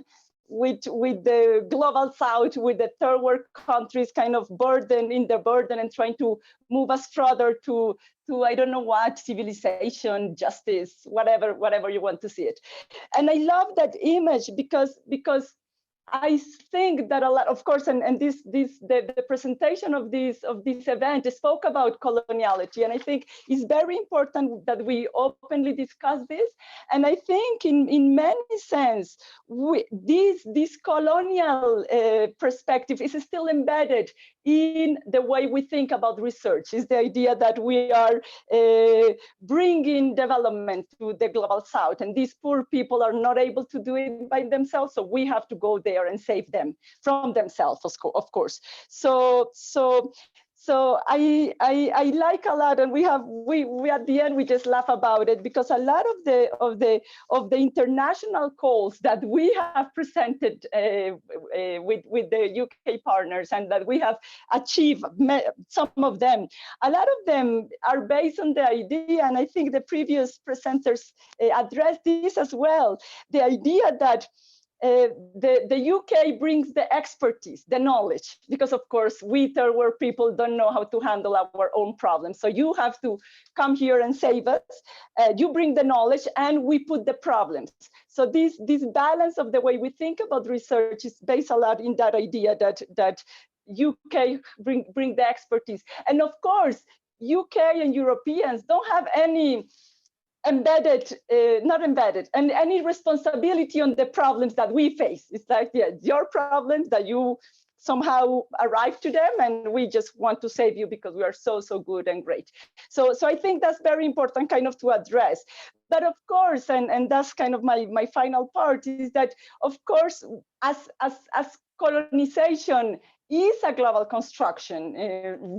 with the global south, with the third world countries kind of burden and trying to move us further to I don't know what, civilization, justice, whatever you want to see it. And I love that image because I think that a lot, of course, and the presentation of this event spoke about coloniality, and I think it's very important that we openly discuss this. And I think in many sense, this colonial perspective is still embedded in the way we think about research. Is the idea that we are bringing development to the global south, and these poor people are not able to do it by themselves, so we have to go there and save them from themselves, of course. So I like a lot, and we at the end we just laugh about it, because a lot of the international calls that we have presented with the UK partners, and that we have achieved, some of them, a lot of them are based on the idea, and I think the previous presenters addressed this as well, the idea that the UK brings the expertise, the knowledge, because of course we third world people don't know how to handle our own problems. So you have to come here and save us. You bring the knowledge and we put the problems. So this balance of the way we think about research is based a lot in that idea that UK bring the expertise. And of course, UK and Europeans don't have any not embedded, and any responsibility on the problems that we face. It's like, yeah, your problems that you somehow arrive to them, and we just want to save you because we are so good and great. So I think that's very important kind of to address. But of course, and that's kind of my final part, is that of course, as colonization is a global construction,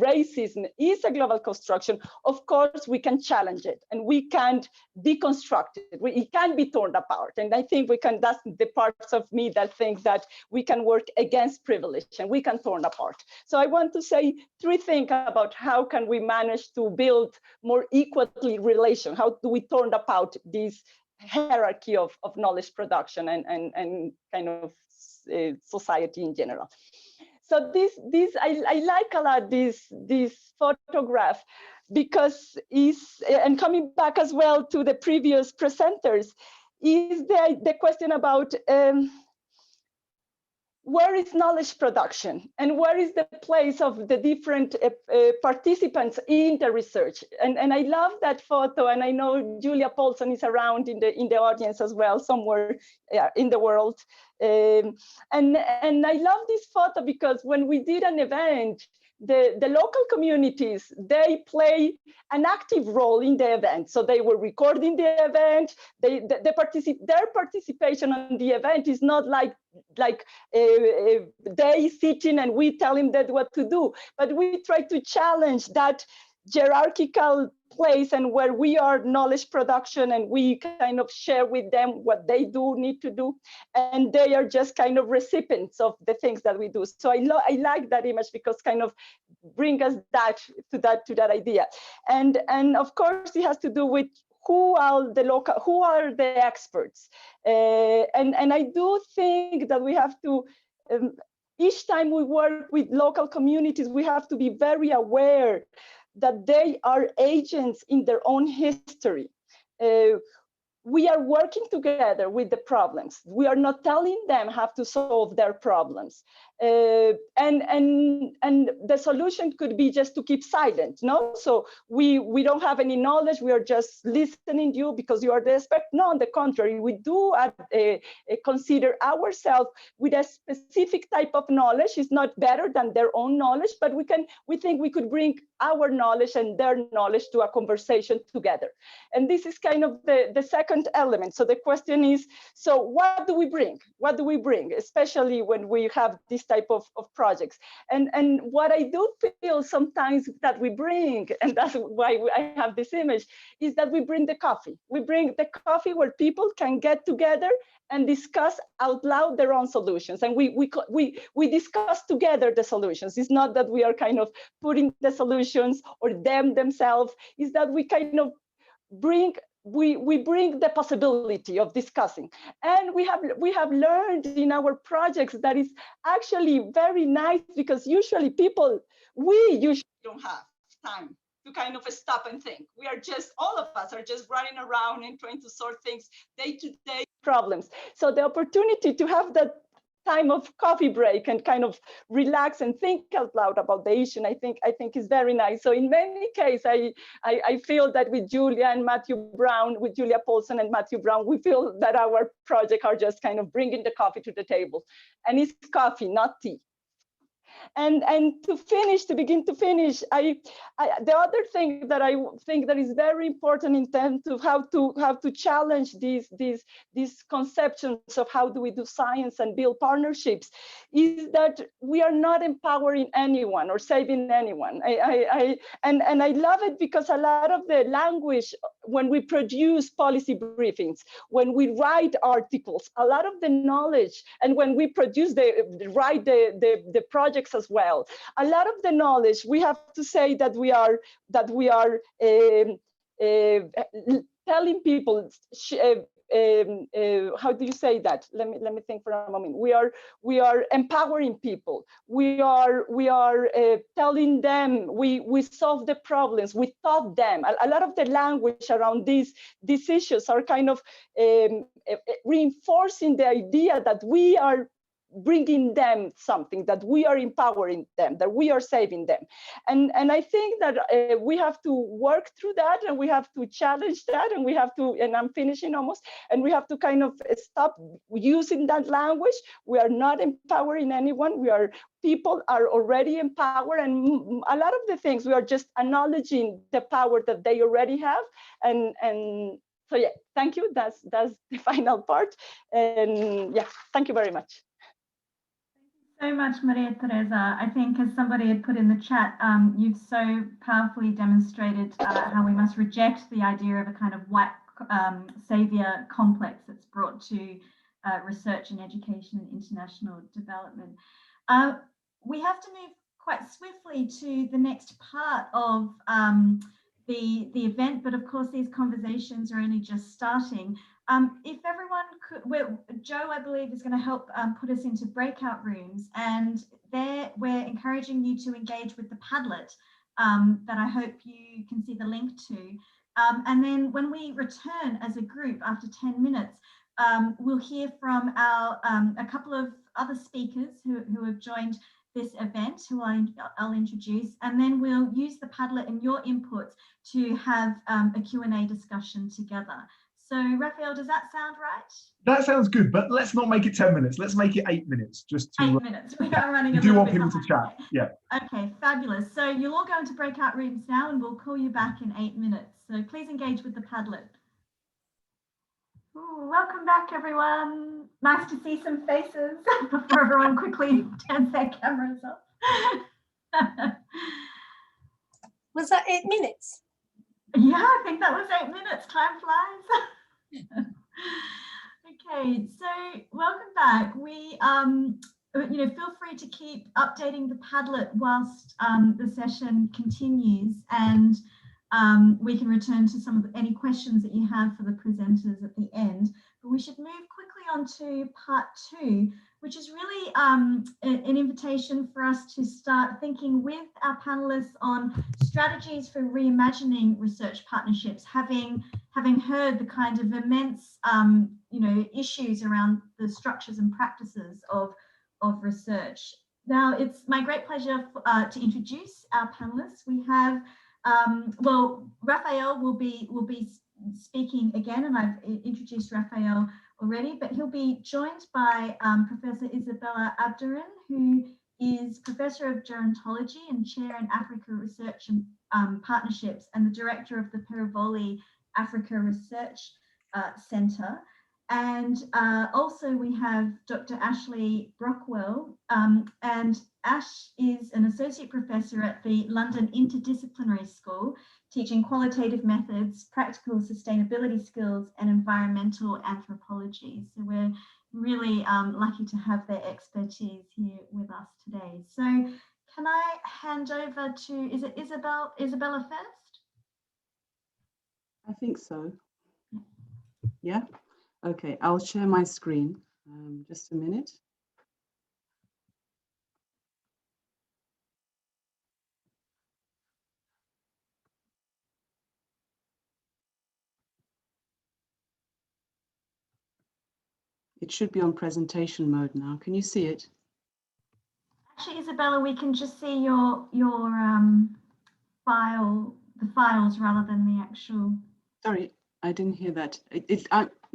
racism is a global construction, of course we can challenge it and we can't deconstruct it. It can be torn apart. And I think we can, that's the parts of me that think that we can work against privilege and we can torn apart. So I want to say three things about how can we manage to build more equally relation, how do we torn apart this hierarchy of knowledge production and kind of society in general. So I like a lot this photograph, because and coming back as well to the previous presenters, is the question about where is knowledge production and where is the place of the different participants in the research. And I love that photo, and I know Julia Paulson is around in the audience as well, somewhere in the world. And I love this photo because when we did an event, the local communities, they play an active role in the event. So they were recording the event. Their participation on the event is not like they sitting and we telling them what to do, but we try to challenge that hierarchical place and where we are knowledge production, and we kind of share with them what they need to do, and they are just kind of recipients of the things that we do. So I like that image because kind of bring us to that idea, and of course it has to do with who are the experts, and I do think that we have to. Each time we work with local communities, we have to be very aware that they are agents in their own history. We are working together with the problems. We are not telling them how to solve their problems. and the solution could be just to keep silent, no? So we don't have any knowledge, we are just listening to you because you are the expert. No, on the contrary, we do consider ourselves with a specific type of knowledge. It's not better than their own knowledge, but we think we could bring our knowledge and their knowledge to a conversation together. And this is kind of the second element. So the question is, so what do we bring? What do we bring, especially when we have this type of projects? And what I do feel sometimes that we bring, and that's why I have this image, is that we bring the coffee. We bring the coffee where people can get together and discuss out loud their own solutions. And we discuss together the solutions. It's not that we are kind of putting the solutions or them themselves, is that we kind of bring the possibility of discussing. And we have learned in our projects that it's actually very nice, because usually we usually don't have time to kind of stop and think. We are just, all of us are just running around and trying to sort things day-to-day problems. So the opportunity to have that time of coffee break and kind of relax and think out loud about the issue, I think is very nice. So in many cases, I feel that with Julia and Matthew Brown, with Julia Paulson and Matthew Brown, we feel that our project are just kind of bringing the coffee to the table, and it's coffee, not tea. And to begin to finish, the other thing that I think that is very important in terms of how to challenge these conceptions of how do we do science and build partnerships is that we are not empowering anyone or saving anyone. And I love it, because a lot of the language when we produce policy briefings, when we write articles, a lot of the knowledge, and when we produce write the projects as well, a lot of the knowledge, we have to say that we are telling people, how do you say that? Let me think for a moment. We are empowering people. We are telling them we solve the problems. We taught them. A lot of the language around these issues are kind of reinforcing the idea that we are bringing them something, that we are empowering them, that we are saving them. And I think that we have to work through that, and we have to challenge that, and we have to, and I'm finishing almost, and we have to kind of stop using that language. We are not empowering anyone. People are already empowered, and a lot of the things we are just acknowledging the power that they already have. And so yeah, thank you. That's the final part. And yeah, thank you very much. So much, Maria Teresa. I think, as somebody had put in the chat, you've so powerfully demonstrated how we must reject the idea of a kind of white savior complex that's brought to research and education and international development. We have to move quite swiftly to the next part of the event, but of course these conversations are only just starting. If everyone could, Joe, I believe, is going to help put us into breakout rooms, and there we're encouraging you to engage with the Padlet that I hope you can see the link to. And then when we return as a group after 10 minutes, we'll hear from a couple of other speakers who have joined this event, who I'll introduce, and then we'll use the Padlet and your inputs to have a Q&A discussion together. So, Raphael, does that sound right? That sounds good, but let's not make it 10 minutes. Let's make it 8 minutes, just to 8 minutes. We are running a do little want bit people to chat. Yeah. Okay, fabulous. So you'll all go into breakout rooms now, and we'll call you back in 8 minutes. So please engage with the Padlet. Ooh, welcome back, everyone. Nice to see some faces before everyone quickly turns their cameras off. Was that 8 minutes? Yeah, I think that was 8 minutes. Time flies. Okay, so welcome back. We, feel free to keep updating the Padlet whilst the session continues, and we can return to some of any questions that you have for the presenters at the end. But we should move quickly on to part 2, which is really an invitation for us to start thinking with our panelists on strategies for reimagining research partnerships, having heard the kind of immense issues around the structures and practices of research. Now, it's my great pleasure to introduce our panelists. We have, well, Raphael will be speaking again, and I've introduced Raphael already, but he'll be joined by Professor Isabella Abderrahman, who is Professor of Gerontology and Chair in Africa Research and Partnerships, and the Director of the Perivoli Africa Research Centre. And also we have Dr. Ashley Brockwell, and Ash is an associate professor at the London Interdisciplinary School, teaching qualitative methods, practical sustainability skills, and environmental anthropology. So we're really lucky to have their expertise here with us today. So can I hand over to, is it Isabella first? I think so. Yeah. Okay, I'll share my screen. Just a minute. It should be on presentation mode now. Can you see it? Actually, Isabella, we can just see your file, the files rather than the actual. Sorry, I didn't hear that.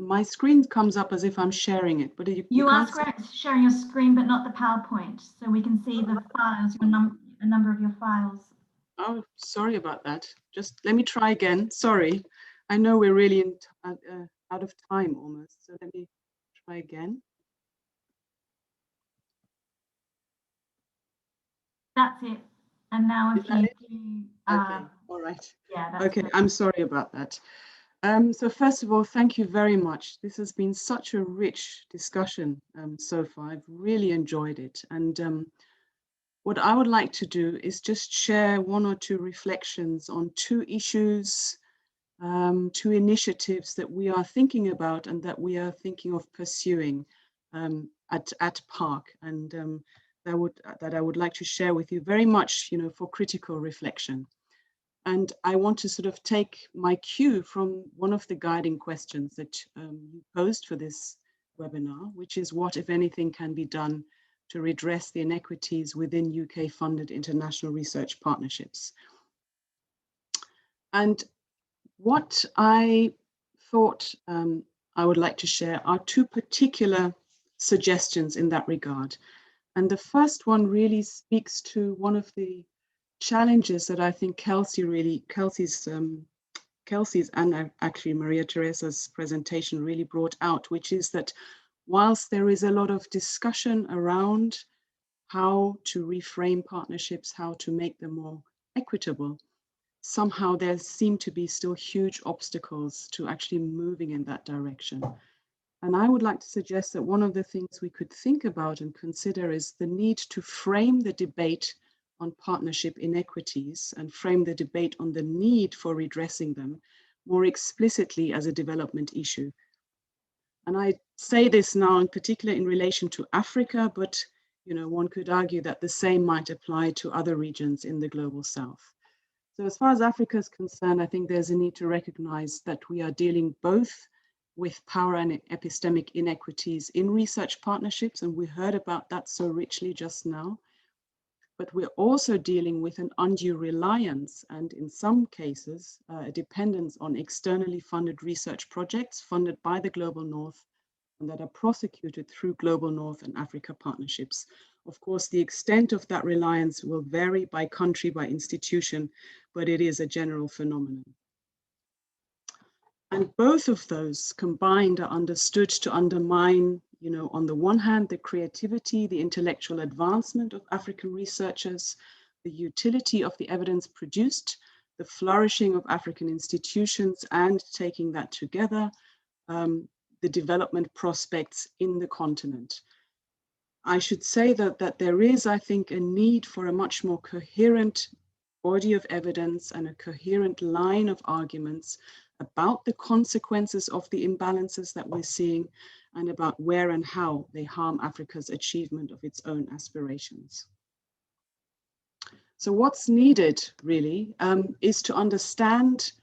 My screen comes up as if I'm sharing it, but you are sharing your screen, but not the PowerPoint, so we can see the files, a number of your files. Oh, sorry about that. Just let me try again. Sorry, I know we're really out of time almost, so let me try again. That's it. And now if you do, okay, all right. Yeah. That's okay, great. I'm sorry about that. So first of all, thank you very much. This has been such a rich discussion so far. I've really enjoyed it. And what I would like to do is just share one or two reflections on two issues, two initiatives that we are thinking about and that we are thinking of pursuing at PARC, and that I would like to share with you very much, for critical reflection. And I want to sort of take my cue from one of the guiding questions that you posed for this webinar, which is what, if anything, can be done to redress the inequities within UK-funded international research partnerships. And what I thought I would like to share are two particular suggestions in that regard. And the first one really speaks to one of the challenges that I think Kelsey's and actually Maria Teresa's presentation really brought out, which is that whilst there is a lot of discussion around how to reframe partnerships, how to make them more equitable, somehow there seem to be still huge obstacles to actually moving in that direction. And I would like to suggest that one of the things we could think about and consider is the need to frame the debate on partnership inequities and frame the debate on the need for redressing them more explicitly as a development issue. And I say this now in particular in relation to Africa, but one could argue that the same might apply to other regions in the global south. So as far as Africa is concerned, I think there's a need to recognize that we are dealing both with power and epistemic inequities in research partnerships, and we heard about that so richly just now. But we're also dealing with an undue reliance and, in some cases, a dependence on externally funded research projects funded by the Global North and that are prosecuted through Global North and Africa partnerships. Of course, the extent of that reliance will vary by country, by institution, but it is a general phenomenon. And both of those combined are understood to undermine, on the one hand, the creativity, the intellectual advancement of African researchers, the utility of the evidence produced, the flourishing of African institutions, and taking that together, the development prospects in the continent. I should say that there is, I think, a need for a much more coherent body of evidence and a coherent line of arguments about the consequences of the imbalances that we're seeing and about where and how they harm Africa's achievement of its own aspirations. So what's needed really is to understand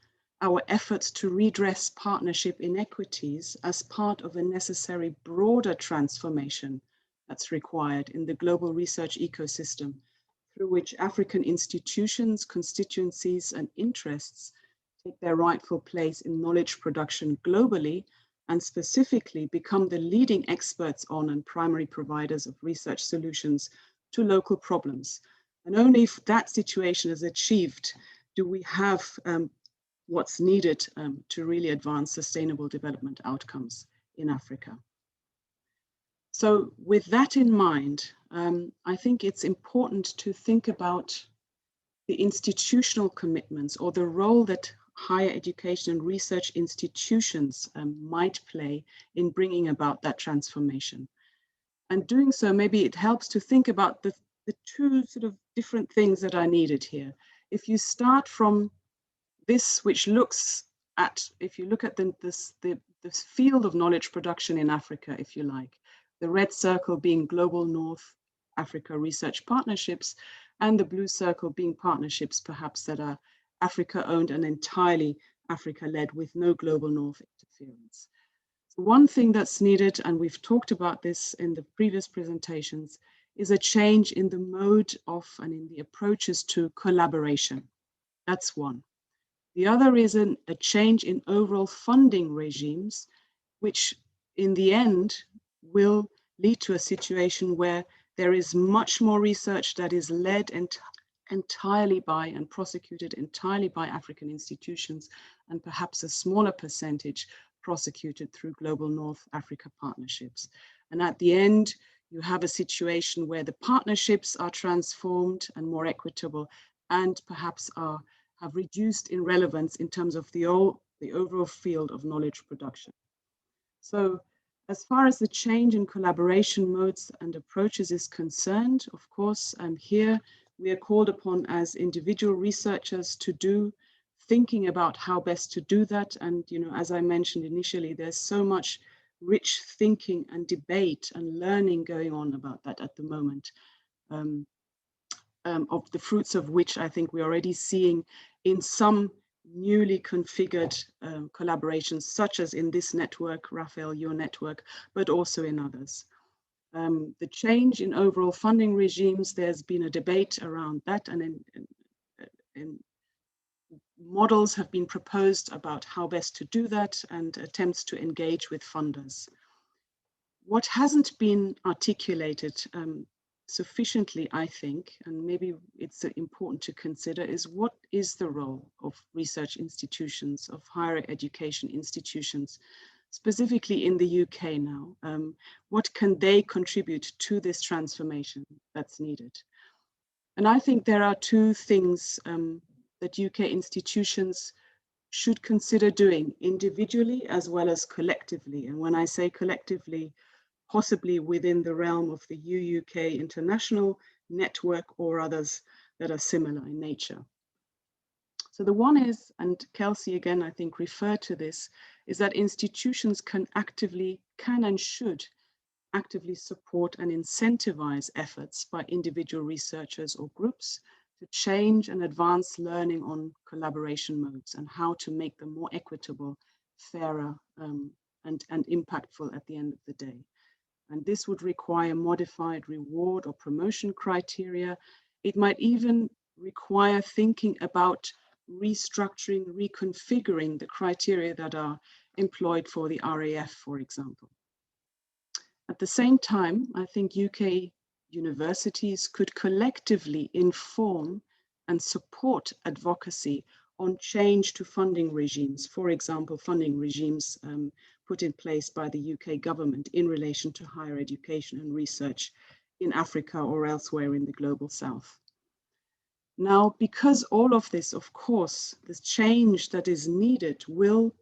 our efforts to redress partnership inequities as part of a necessary broader transformation that's required in the global research ecosystem through which African institutions, constituencies, and interests take their rightful place in knowledge production globally, and specifically become the leading experts on and primary providers of research solutions to local problems. And only if that situation is achieved do we have what's needed to really advance sustainable development outcomes in Africa. So with that in mind, I think it's important to think about the institutional commitments or the role that higher education and research institutions might play in bringing about that transformation. And doing so, maybe it helps to think about the two sort of different things that are needed here. If you start from this, which looks at, if you look at this field of knowledge production in Africa, if you like, the red circle being Global North Africa Research Partnerships, and the blue circle being partnerships perhaps that are Africa-owned and entirely Africa-led with no Global North interference. So one thing that's needed, and we've talked about this in the previous presentations, is a change in the mode of and in the approaches to collaboration. That's one. The other is a change in overall funding regimes, which in the end will lead to a situation where there is much more research that is led entirely by and prosecuted entirely by African institutions, and perhaps a smaller percentage prosecuted through Global North Africa partnerships. And at the end, you have a situation where the partnerships are transformed and more equitable, and perhaps have reduced in relevance in terms of the overall field of knowledge production. So as far as the change in collaboration modes and approaches is concerned, of course, here we are called upon as individual researchers to thinking about how best to do that. And, as I mentioned initially, there's so much rich thinking and debate and learning going on about that at the moment, of the fruits of which I think we're already seeing in some newly configured collaborations, such as in this network, Raphael, your network, but also in others. The change in overall funding regimes, there's been a debate around that, and models have been proposed about how best to do that and attempts to engage with funders. What hasn't been articulated sufficiently, I think, and maybe it's important to consider, is what is the role of research institutions, of higher education institutions, specifically in the UK now? What can they contribute to this transformation that's needed? And I think there are two things that UK institutions should consider doing individually as well as collectively. And when I say collectively, possibly within the realm of the UUK international network or others that are similar in nature. So the one is, and Kelsey again, I think referred to this, is that institutions can and should actively support and incentivize efforts by individual researchers or groups to change and advance learning on collaboration modes and how to make them more equitable, fairer, and impactful at the end of the day. And this would require modified reward or promotion criteria. It might even require thinking about restructuring, reconfiguring the criteria that are employed for the RAF, for example. At the same time, I think UK universities could collectively inform and support advocacy on change to funding regimes, for example, funding regimes put in place by the UK government in relation to higher education and research in Africa or elsewhere in the global south. Now, because all of this, of course, the change that is needed will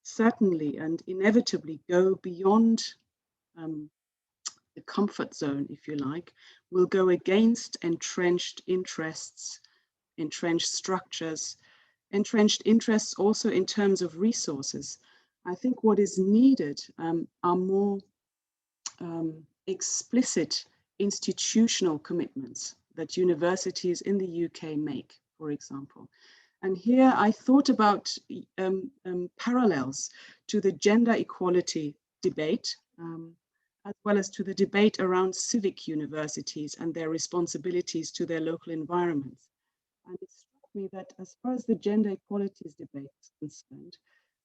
certainly and inevitably go beyond the comfort zone, if you like, will go against entrenched interests, entrenched structures, entrenched interests also in terms of resources. I think what is needed are more explicit institutional commitments that universities in the UK make, for example. And here I thought about parallels to the gender equality debate as well as to the debate around civic universities and their responsibilities to their local environments. And it struck me that as far as the gender equalities debate is concerned,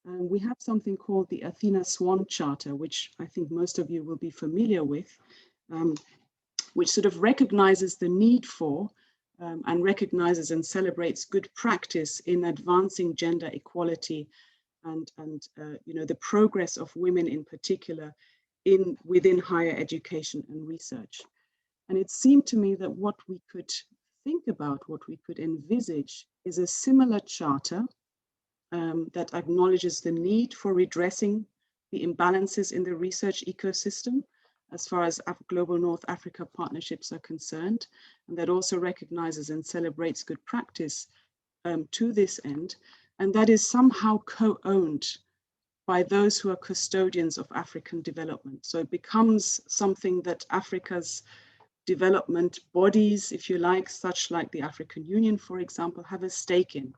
we have something called the Athena Swan Charter, which I think most of you will be familiar with, which sort of recognizes the need for and recognizes and celebrates good practice in advancing gender equality and you know, the progress of women in particular within higher education and research. And it seemed to me that what we could think about, what we could envisage, is a similar charter that acknowledges the need for redressing the imbalances in the research ecosystem as far as global North Africa partnerships are concerned, and that also recognizes and celebrates good practice to this end, and that is somehow co-owned by those who are custodians of African development. So it becomes something that Africa's development bodies, if you like, such like the African Union, for example, have a stake in.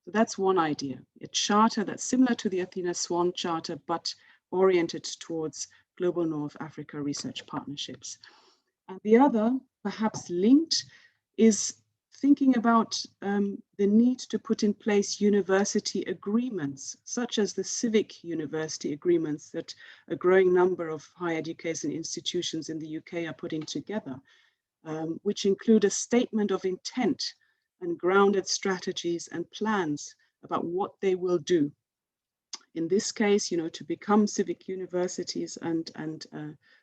So that's one idea, a charter that's similar to the Athena Swan Charter, but oriented towards global North Africa research partnerships. And the other, perhaps linked, is thinking about the need to put in place university agreements, such as the civic university agreements that a growing number of higher education institutions in the UK are putting together, which include a statement of intent and grounded strategies and plans about what they will do. In this case, you know, to become civic universities and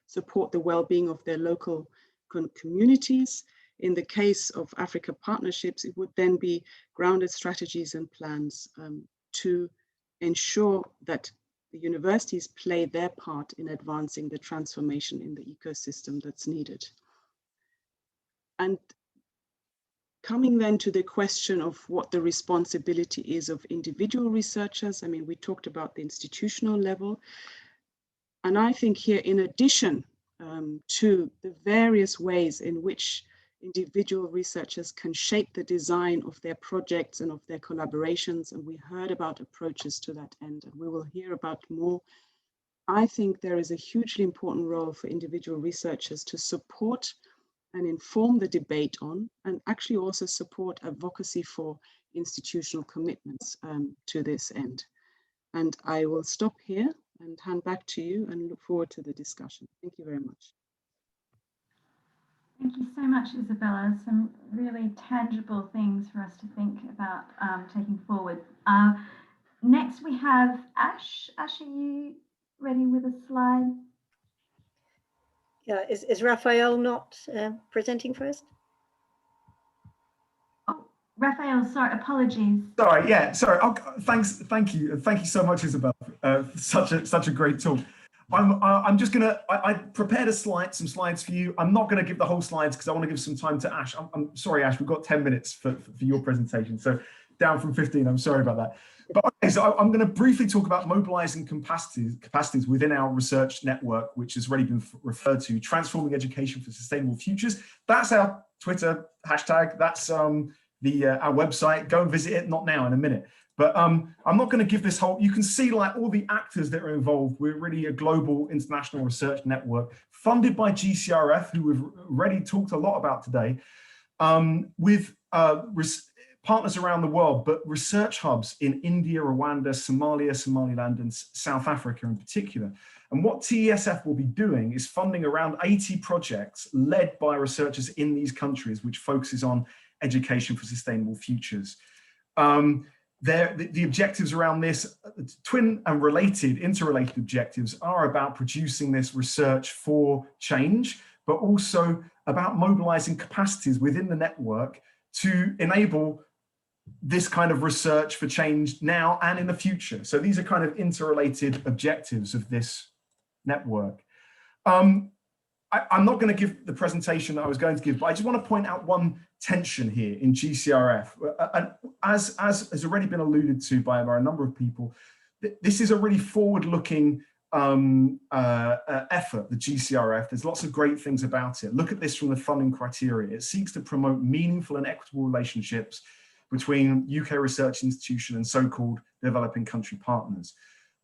support the well-being of their local communities. In the case of Africa partnerships, it would then be grounded strategies and plans to ensure that the universities play their part in advancing the transformation in the ecosystem that's needed. And coming then to the question of what the responsibility is of individual researchers, I mean, we talked about the institutional level. And I think here, in addition to the various ways in which individual researchers can shape the design of their projects and of their collaborations, and we heard about approaches to that end, and we will hear about more. I think there is a hugely important role for individual researchers to support and inform the debate on, and actually also support advocacy for institutional commitments to this end. And I will stop here and hand back to you and look forward to the discussion. Thank you very much. Thank you so much, Isabella. Some really tangible things for us to think about taking forward. Next, we have Ash. Ash, are you ready with a slide? Yeah, is Raphael not presenting first? Oh, Raphael, sorry, apologies. Sorry, yeah, sorry. Thank you so much, Isabel. Such a great talk. I'm just gonna. I prepared some slides for you. I'm not gonna give the whole slides because I want to give some time to Ash. I'm sorry, Ash. We've got 10 minutes for your presentation, so down from 15. I'm sorry about that. But okay, so I'm going to briefly talk about mobilizing capacities within our research network, which has already been referred to, transforming education for sustainable futures. That's our Twitter hashtag. That's our website. Go and visit it. Not now, in a minute. But I'm not going to give this whole. You can see like all the actors that are involved. We're really a global international research network funded by GCRF, who we've already talked a lot about today, with partners around the world, but research hubs in India, Rwanda, Somalia, Somaliland, and South Africa in particular. And what TESF will be doing is funding around 80 projects led by researchers in these countries, which focuses on education for sustainable futures. The objectives around this, twin and interrelated objectives are about producing this research for change, but also about mobilizing capacities within the network to enable this kind of research for change now and in the future. So these are kind of interrelated objectives of this network. I'm not going to give the presentation that I was going to give, but I just want to point out one tension here in GCRF. And as has already been alluded to by a number of people, this is a really forward-looking effort, the GCRF. There's lots of great things about it. Look at this from the funding criteria. It seeks to promote meaningful and equitable relationships between UK research institution and so-called developing country partners.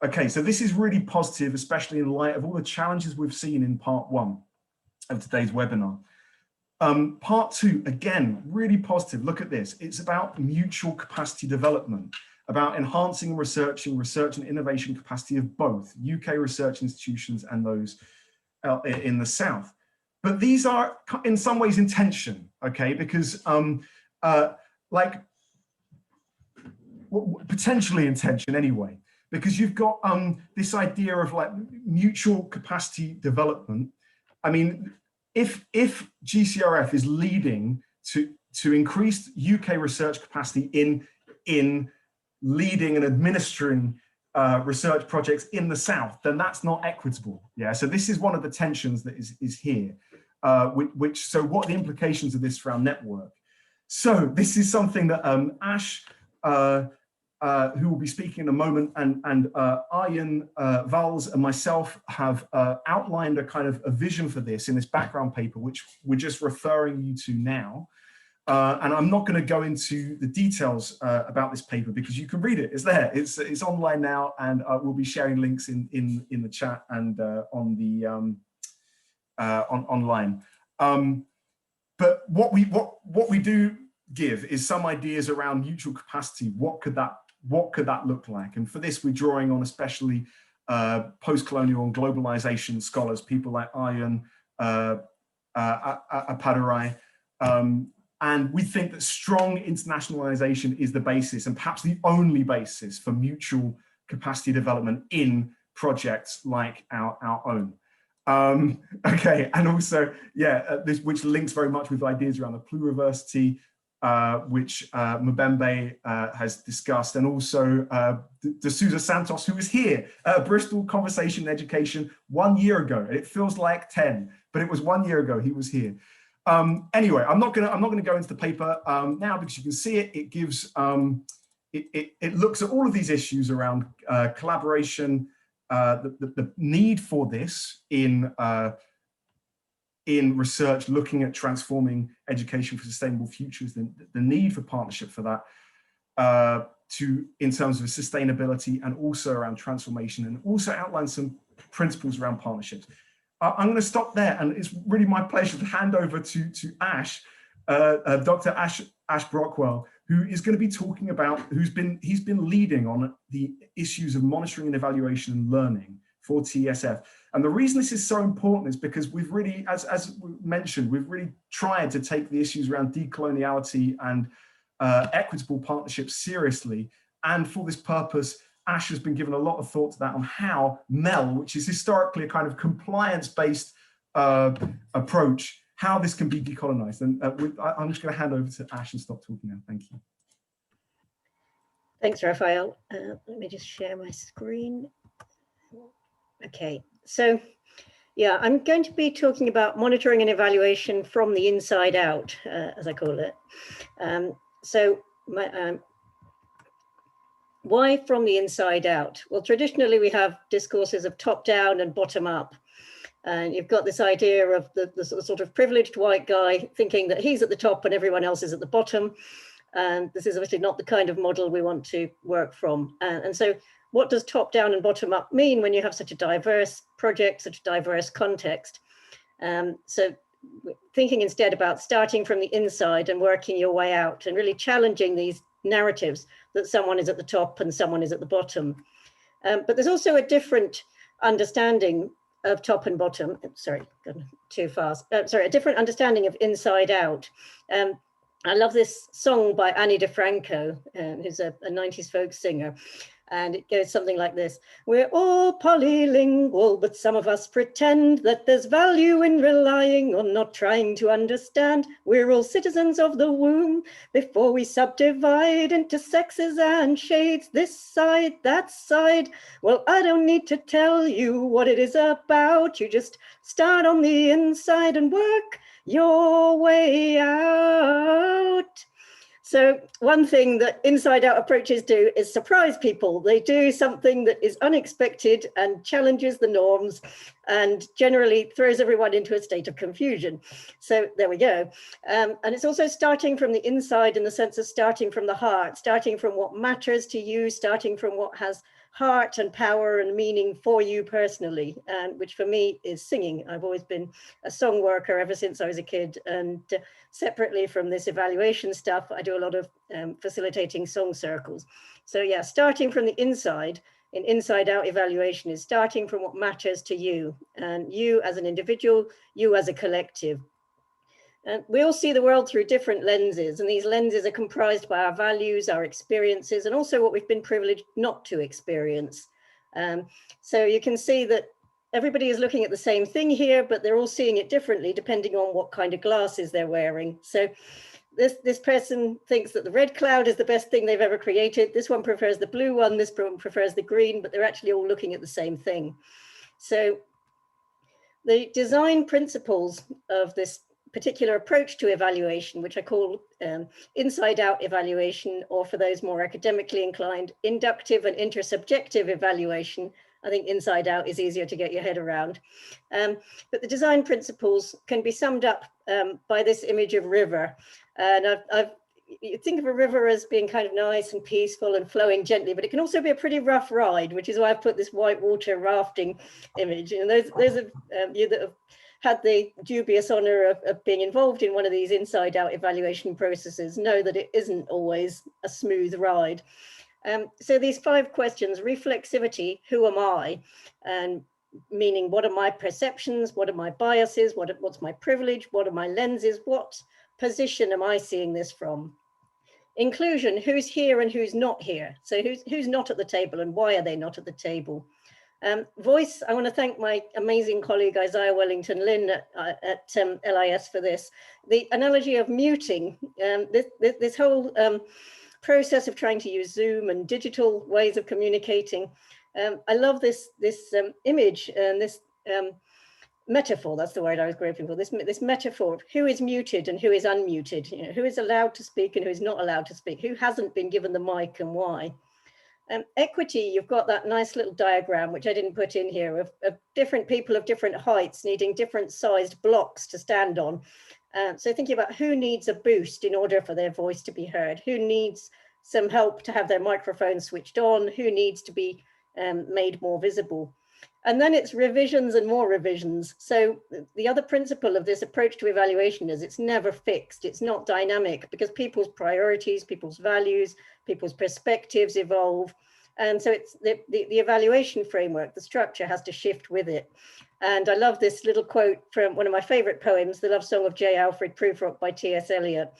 Okay, so this is really positive, especially in light of all the challenges we've seen in part 1 of today's webinar. Part 2, again, really positive. Look at this. It's about mutual capacity development, about enhancing and researching research and innovation capacity of both UK research institutions and those in the South. But these are in some ways in tension, okay? Because like potentially in tension anyway, because you've got this idea of like mutual capacity development. I mean, if GCRF is leading to increased UK research capacity in leading and administering research projects in the South, then that's not equitable. Yeah, so this is one of the tensions that is here. So what are the implications of this for our network? So this is something that Ash, who will be speaking in a moment, and Arjen Vals and myself have outlined a kind of a vision for this in this background paper, which we're just referring you to now. And I'm not going to go into the details about this paper because you can read it. It's there. It's online now, and we'll be sharing links in the chat and on the online. But what we do give is some ideas around mutual capacity. What could that look like? And for this, we're drawing on especially post-colonial and globalization scholars, people like Arjen Appadurai. And we think that strong internationalization is the basis, and perhaps the only basis, for mutual capacity development in projects like our own. Okay, and also, yeah, which links very much with ideas around the pluriversity, which Mbembe has discussed, and also D'Souza Santos, who was here at Bristol Conversation and Education 1 year ago. It feels like 10, but it was 1 year ago he was here. Anyway, I'm not gonna go into the paper now because you can see it. It gives it looks at all of these issues around collaboration, the need for this in research, looking at transforming education for sustainable futures, the need for partnership for that, in terms of sustainability, and also around transformation, and also outline some principles around partnerships. I'm going to stop there, and it's really my pleasure to hand over to Ash, Dr. Ash Brockwell, who is going to be talking about, he's been leading on the issues of monitoring and evaluation and learning for TESF. And the reason this is so important is because we've really, as we mentioned, we've really tried to take the issues around decoloniality and equitable partnerships seriously. And for this purpose, Ash has been given a lot of thought to that, on how MEL, which is historically a kind of compliance-based approach, how this can be decolonized. And I'm just going to hand over to Ash and stop talking now. Thank you. Thanks, Raphael. Let me just share my screen. Okay, so yeah, I'm going to be talking about monitoring and evaluation from the inside out, as I call it. Why from the inside out? Well, traditionally we have discourses of top down and bottom up. And you've got this idea of the sort of privileged white guy thinking that he's at the top and everyone else is at the bottom. And this is obviously not the kind of model we want to work from. And so what does top down and bottom up mean when you have such a diverse project, such a diverse context? So thinking instead about starting from the inside and working your way out, and really challenging these narratives that someone is at the top and someone is at the bottom. But there's also a different understanding of top and bottom. Sorry, gone too fast. Sorry, a different understanding of inside out. I love this song by Annie DeFranco, who's a 90s folk singer. And it goes something like this. We're all polylingual, but some of us pretend that there's value in relying on not trying to understand. We're all citizens of the womb before we subdivide into sexes and shades, this side, that side. Well, I don't need to tell you what it is about. You just start on the inside and work your way out. So one thing that inside out approaches do is surprise people. They do something that is unexpected and challenges the norms. and generally throws everyone into a state of confusion. So there we go. And it's also starting from the inside, in the sense of starting from the heart, starting from what matters to you, starting from what has heart and power and meaning for you personally, and which for me is singing. I've always been a song worker ever since I was a kid, and separately from this evaluation stuff, I do a lot of facilitating song circles. So yeah, starting from the inside, in inside out evaluation is starting from what matters to you, and you as an individual, you as a collective. And we all see the world through different lenses, and these lenses are comprised by our values, our experiences, and also what we've been privileged not to experience. So you can see that everybody is looking at the same thing here, but they're all seeing it differently depending on what kind of glasses they're wearing. So this person thinks that the red cloud is the best thing they've ever created. This one prefers the blue one, this one prefers the green, but they're actually all looking at the same thing. So the design principles of this particular approach to evaluation, which I call inside out evaluation, or for those more academically inclined, inductive and intersubjective evaluation. I think inside out is easier to get your head around. But the design principles can be summed up by this image of river. And you think of a river as being kind of nice and peaceful and flowing gently, but it can also be a pretty rough ride, which is why I've put this whitewater rafting image. And those of you that have had the dubious honor of being involved in one of these inside out evaluation processes know that it isn't always a smooth ride. So these 5 questions: reflexivity, who am I? And meaning, what are my perceptions? What are my biases? What's my privilege? What are my lenses? What position am I seeing this from? Inclusion, who's here and who's not here? So who's not at the table, and why are they not at the table? Voice, I want to thank my amazing colleague Isaiah Wellington-Lynn at LIS for this. The analogy of muting, this whole process of trying to use Zoom and digital ways of communicating. I love this image and this metaphor, that's the word I was groping for, this metaphor of who is muted and who is unmuted, you know, who is allowed to speak and who is not allowed to speak, who hasn't been given the mic and why. Equity, you've got that nice little diagram, which I didn't put in here, of different people of different heights needing different sized blocks to stand on. So thinking about who needs a boost in order for their voice to be heard, who needs some help to have their microphone switched on, who needs to be made more visible. And then it's revisions and more revisions. So the other principle of this approach to evaluation is it's never fixed, it's not dynamic, because people's priorities, people's values, people's perspectives evolve. And so it's the evaluation framework, the structure has to shift with it. And I love this little quote from one of my favorite poems, The Love Song of J. Alfred Prufrock by T.S. Eliot.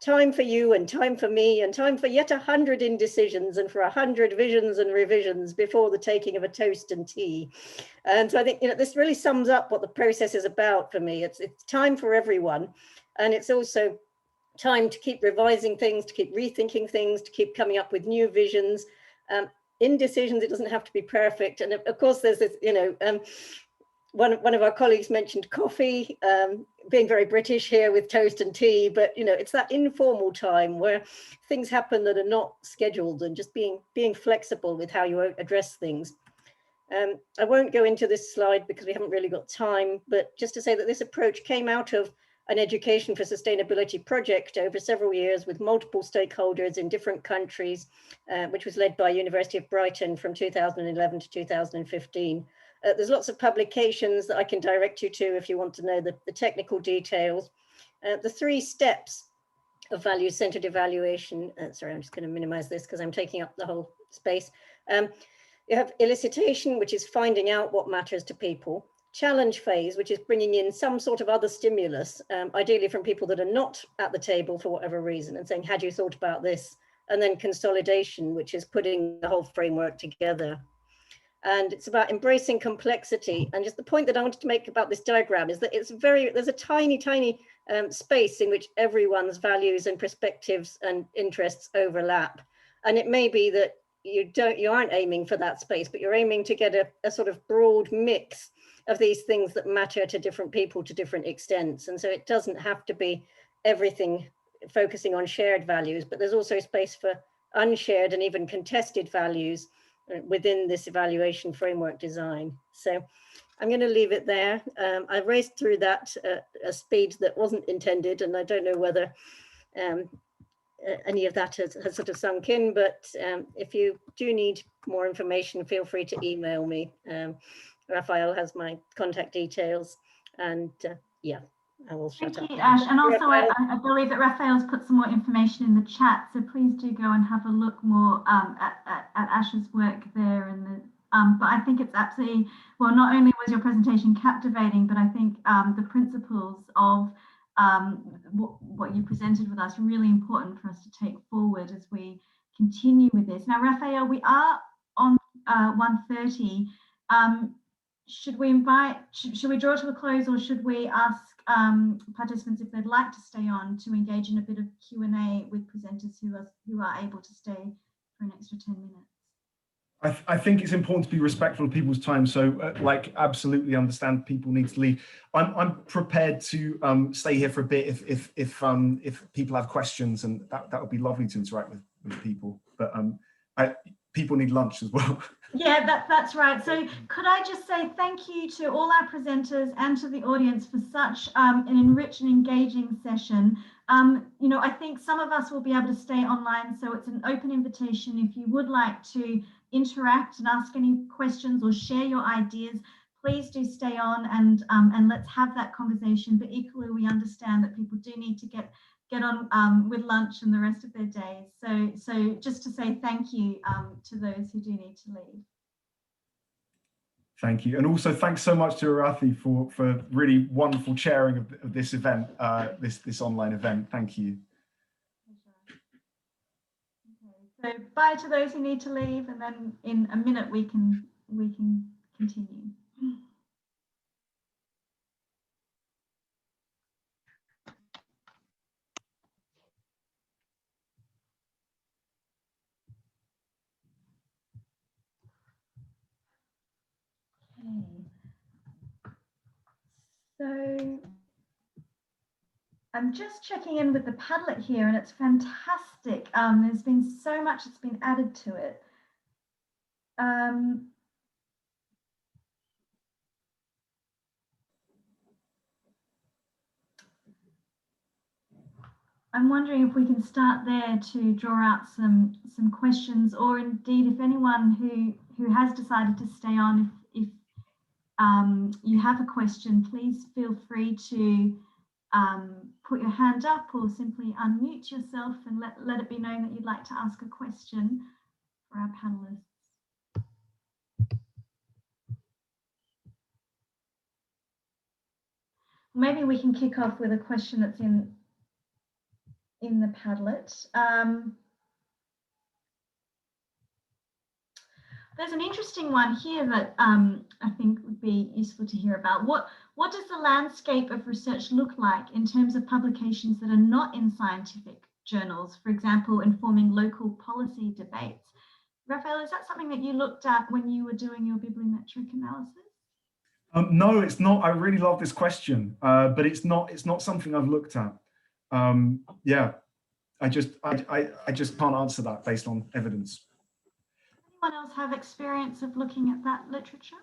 Time for you and time for me and time for yet 100 indecisions and for 100 visions and revisions before the taking of a toast and tea. And so I think, you know, this really sums up what the process is about for me. It's time for everyone. And it's also time to keep revising things, to keep rethinking things, to keep coming up with new visions. Indecisions, it doesn't have to be perfect. And of course, there's this, you know, one of our colleagues mentioned coffee, being very British here with toast and tea, but you know, it's that informal time where things happen that are not scheduled, and just being flexible with how you address things. I won't go into this slide because we haven't really got time, but just to say that this approach came out of an Education for Sustainability project over several years with multiple stakeholders in different countries, which was led by University of Brighton from 2011 to 2015. There's lots of publications that I can direct you to if you want to know the technical details. The 3 steps of value-centered evaluation. Sorry, I'm just going to minimize this because I'm taking up the whole space. You have elicitation, which is finding out what matters to people. Challenge phase, which is bringing in some sort of other stimulus, ideally from people that are not at the table for whatever reason, and saying, had you thought about this? And then consolidation, which is putting the whole framework together. And it's about embracing complexity. And just the point that I wanted to make about this diagram is that there's a tiny, tiny space in which everyone's values and perspectives and interests overlap. And it may be that you aren't aiming for that space, but you're aiming to get a sort of broad mix of these things that matter to different people to different extents. And so it doesn't have to be everything focusing on shared values, but there's also space for unshared and even contested values. within this evaluation framework design. So I'm going to leave it there. I raced through that at a speed that wasn't intended, and I don't know whether any of that has sort of sunk in, but if you do need more information, feel free to email me. Raphael has my contact details, and yeah, I will shut up. Thank you, Ash. And also, Raphael. I believe that Raphael's put some more information in the chat, so please do go and have a look more at Ash's work there. And but I think it's absolutely, well, not only was your presentation captivating, but I think the principles of what you presented with us are really important for us to take forward as we continue with this. Now, Raphael, we are on 1:30. Should we should we draw to a close, or should we ask participants if they'd like to stay on to engage in a bit of Q&A with presenters who are able to stay for an extra 10 minutes? I think it's important to be respectful of people's time. So like, absolutely understand people need to leave. I'm prepared to stay here for a bit if people have questions, and that would be lovely to interact with people. But people need lunch as well. Yeah, that's right. So could I just say thank you to all our presenters and to the audience for such an enriched and engaging session. You know, I think some of us will be able to stay online, so it's an open invitation. If you would like to interact and ask any questions or share your ideas, please do stay on and let's have that conversation. But equally, we understand that people do need to get on with lunch and the rest of their days. So just to say thank you to those who do need to leave. Thank you. And also thanks so much to Arathi for really wonderful chairing of this event, this online event. Thank you. Okay, so bye to those who need to leave, and then in a minute we can continue. So I'm just checking in with the Padlet here, and it's fantastic. There's been so much that's been added to it. I'm wondering if we can start there to draw out some questions, or indeed if anyone who has decided to stay on, if you have a question, please feel free to put your hand up or simply unmute yourself and let it be known that you'd like to ask a question for our panelists. Maybe we can kick off with a question that's in the Padlet. There's an interesting one here that I think would be useful to hear about. What does the landscape of research look like in terms of publications that are not in scientific journals, for example, informing local policy debates? Raphael, is that something that you looked at when you were doing your bibliometric analysis? No, it's not. I really love this question, but it's not something I've looked at. Yeah, I just can't answer that based on evidence. Anyone else have experience of looking at that literature?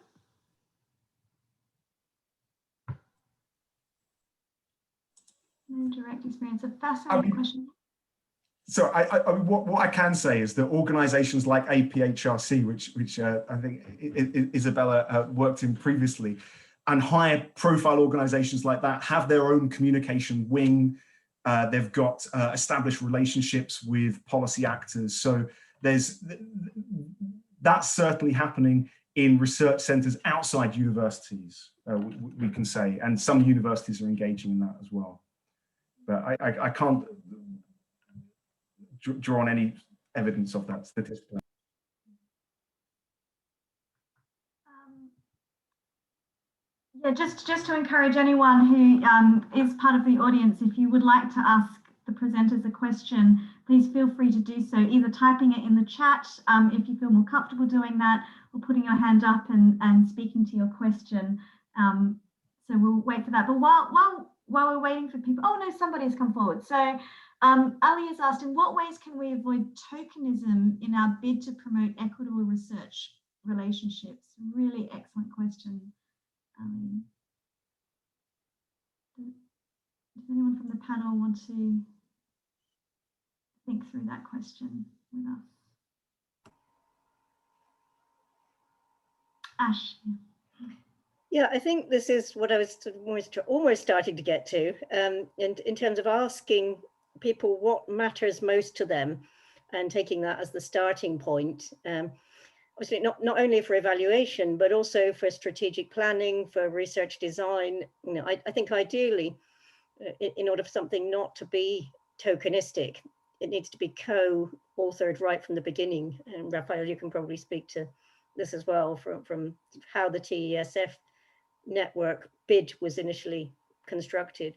No direct experience. A fascinating question. So what I can say is that organisations like APHRC, which I think Isabella worked in previously, and higher profile organisations like that have their own communication wing. They've got established relationships with policy actors. So that's certainly happening in research centres outside universities, we can say, and some universities are engaging in that as well. But I can't draw on any evidence of that statistically. Yeah, just to encourage anyone who is part of the audience, if you would like to ask the presenters a question, please feel free to do so, either typing it in the chat if you feel more comfortable doing that, or putting your hand up and speaking to your question. So we'll wait for that. But while we're waiting for people, oh no, somebody's come forward. So Ali has asked, in what ways can we avoid tokenism in our bid to promote equitable research relationships? Really excellent question, Ali. Does anyone from the panel want to think through that question with us? Ash. Yeah, I think this is what I was almost starting to get to, in terms of asking people what matters most to them and taking that as the starting point. Obviously, not only for evaluation, but also for strategic planning, for research design. You know, I think ideally, in order for something not to be tokenistic, it needs to be co-authored right from the beginning. And Raphael, you can probably speak to this as well from how the TESF network bid was initially constructed.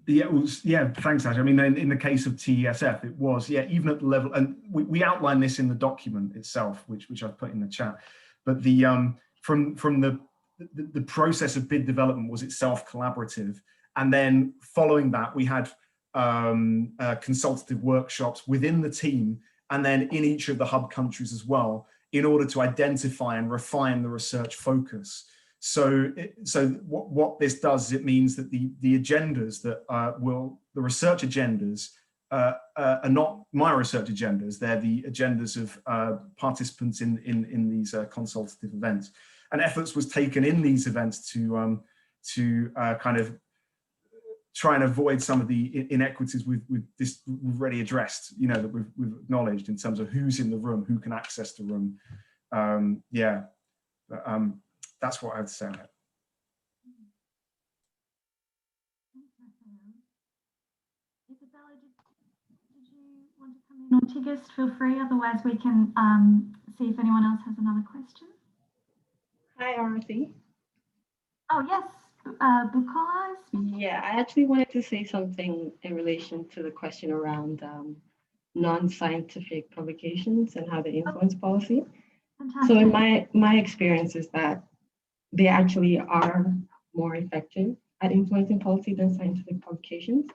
Yeah, thanks, Ash. I mean, in the case of TESF, it was, even at the level, and we outline this in the document itself, which I've put in the chat. But the from the process of bid development was itself collaborative, and then following that, we had consultative workshops within the team, and then in each of the hub countries as well, in order to identify and refine the research focus. So what this does is it means that the agendas that the research agendas are not my research agendas, they're the agendas of participants in these consultative events. And efforts was taken in these events to kind of try and avoid some of the inequities we've already addressed, you know, that we've acknowledged in terms of who's in the room, who can access the room. That's what I'd say on it. Isabella, did you want to come in? Or Tigist, feel free. Otherwise, we can see if anyone else has another question. Hi, Arati. Oh, yes. Bukolas? Yeah, I actually wanted to say something in relation to the question around non-scientific publications and how they influence policy. Fantastic. So in my experience is that they actually are more effective at influencing policy than scientific publications.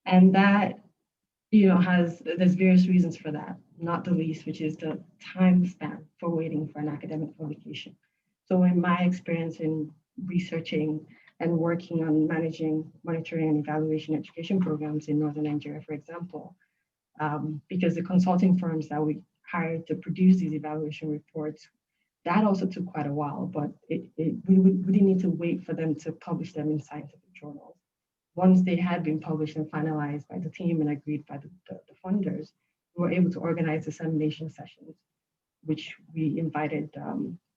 And that, you know, there's various reasons for that, not the least, which is the time span for waiting for an academic publication. So in my experience in researching and working on managing monitoring and evaluation education programs in Northern Nigeria, for example, because the consulting firms that we hired to produce these evaluation reports, that also took quite a while, but we didn't need to wait for them to publish them in scientific journals. Once they had been published and finalized by the team and agreed by the funders, we were able to organize dissemination sessions, which we invited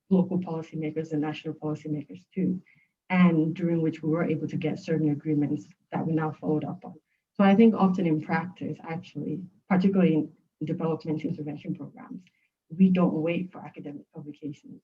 local policymakers and national policymakers to, and during which we were able to get certain agreements that we now followed up on. So I think often in practice, actually, particularly in development intervention programs, we don't wait for academic publications.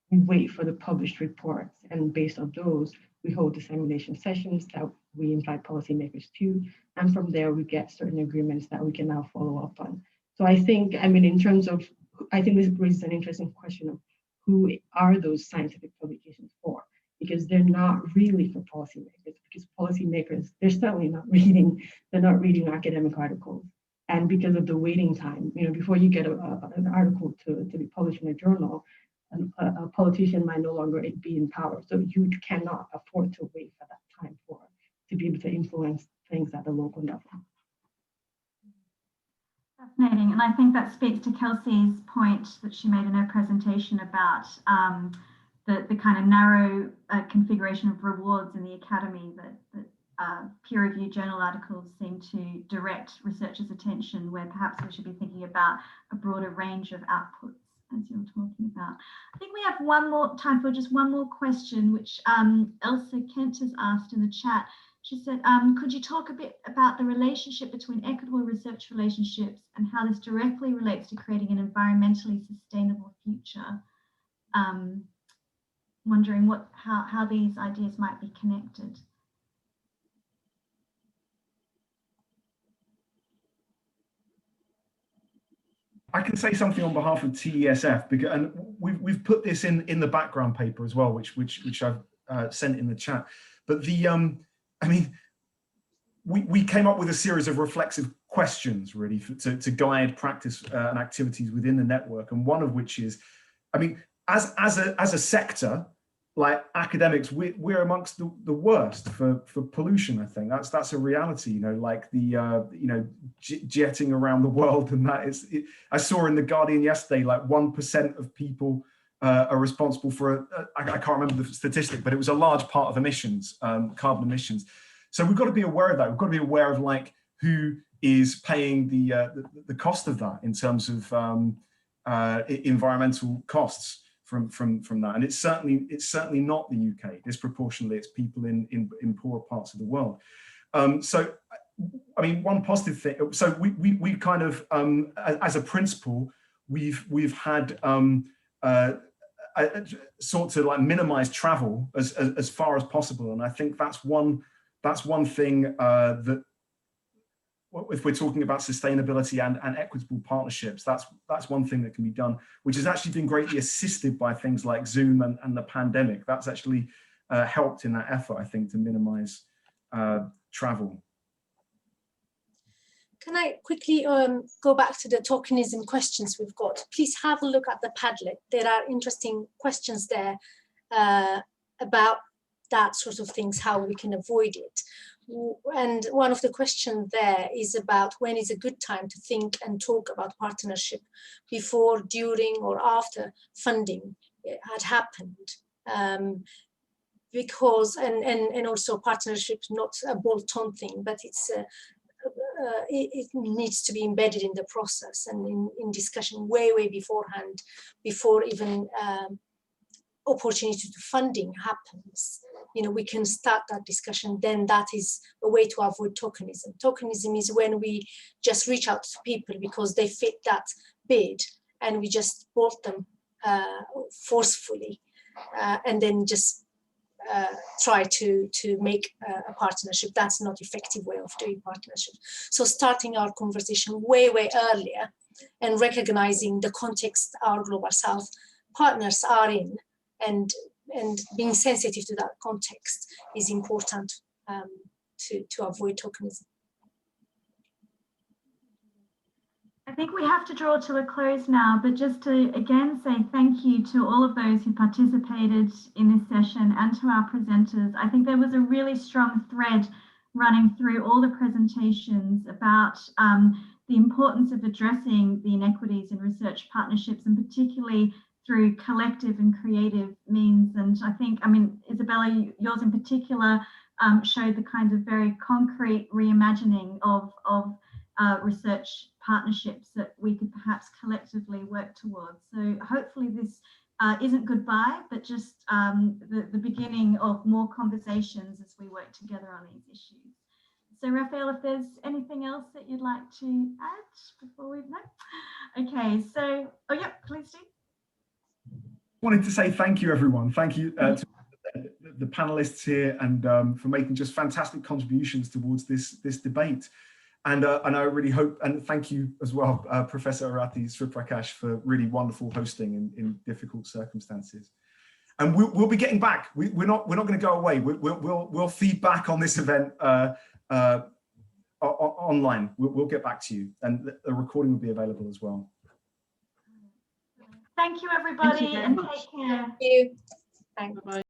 We wait for the published reports, and based on those, we hold dissemination sessions that we invite policymakers to, and from there we get certain agreements that we can now follow up on. So I think, I mean, in terms of, I think this raises an interesting question of who are those scientific publications for? Because they're not really for policymakers, because policymakers, they're certainly not reading, they're not reading academic articles. And because of the waiting time, you know, before you get an article to be published in a journal, a politician might no longer be in power. So you cannot afford to wait for that time to be able to influence things at the local level. Fascinating. And I think that speaks to Kelsey's point that she made in her presentation about the kind of narrow configuration of rewards in the academy that peer-reviewed journal articles seem to direct researchers' attention, where perhaps we should be thinking about a broader range of outputs, as you're talking about. I think we have time for just one more question, which Elsa Kent has asked in the chat. She said, could you talk a bit about the relationship between equitable research relationships and how this directly relates to creating an environmentally sustainable future? Wondering how these ideas might be connected. I can say something on behalf of TESF, because, and we've put this in the background paper as well, which I've sent in the chat. But I mean, we came up with a series of reflexive questions really to guide practice and activities within the network, and one of which is, I mean, as a sector, like academics, we're amongst the worst for pollution. I think that's a reality. You know, like the jetting around the world, and that is. I saw in the Guardian yesterday, like 1% of people are responsible for. I can't remember the statistic, but it was a large part of emissions, carbon emissions. So we've got to be aware of that. We've got to be aware of like who is paying the cost of that in terms of environmental costs from that. And it's certainly not the UK. Disproportionately, it's people in poorer parts of the world. So, I mean, one positive thing. So we kind of, as a principle, we've had sort to like minimize travel as far as possible, and I think that's one thing that, if we're talking about sustainability and equitable partnerships, that's one thing that can be done, which has actually been greatly assisted by things like Zoom and the pandemic. That's actually helped in that effort, I think, to minimize travel. Can I quickly go back to the tokenism questions we've got? Please have a look at the Padlet. There are interesting questions there about that sort of things, how we can avoid it. And one of the questions there is about when is a good time to think and talk about partnership, before, during, or after funding had happened. Because, and also partnership, not a bolt-on thing, but it's it needs to be embedded in the process and in discussion way beforehand, before even opportunity to funding happens. You know, we can start that discussion. Then that is a way to avoid tokenism. Tokenism is when we just reach out to people because they fit that bid, and we just bolt them forcefully, and then just try to make a partnership. That's not effective way of doing partnership. So starting our conversation way earlier and recognizing the context our Global South partners are in, and being sensitive to that context is important to avoid tokenism. I think we have to draw to a close now, but just to again say thank you to all of those who participated in this session and to our presenters. I think there was a really strong thread running through all the presentations about the importance of addressing the inequities in research partnerships, and particularly through collective and creative means. And I think, I mean, Isabella, yours in particular showed the kind of very concrete reimagining of research partnerships that we could perhaps collectively work towards. So hopefully this isn't goodbye, but just the beginning of more conversations as we work together on these issues. So Raphael, if there's anything else that you'd like to add before we know? Okay, so, oh yeah, please do. Wanted to say thank you, everyone. Thank you to the panelists here, and for making just fantastic contributions towards this debate. And I really hope, and thank you as well, Professor Arati Sriprakash, for really wonderful hosting in difficult circumstances. And we'll be getting back. We're not going to go away. We'll feed back on this event online. We'll get back to you, and the recording will be available as well. Thank you, everybody, and take care. Thank you. Thanks. Bye-bye.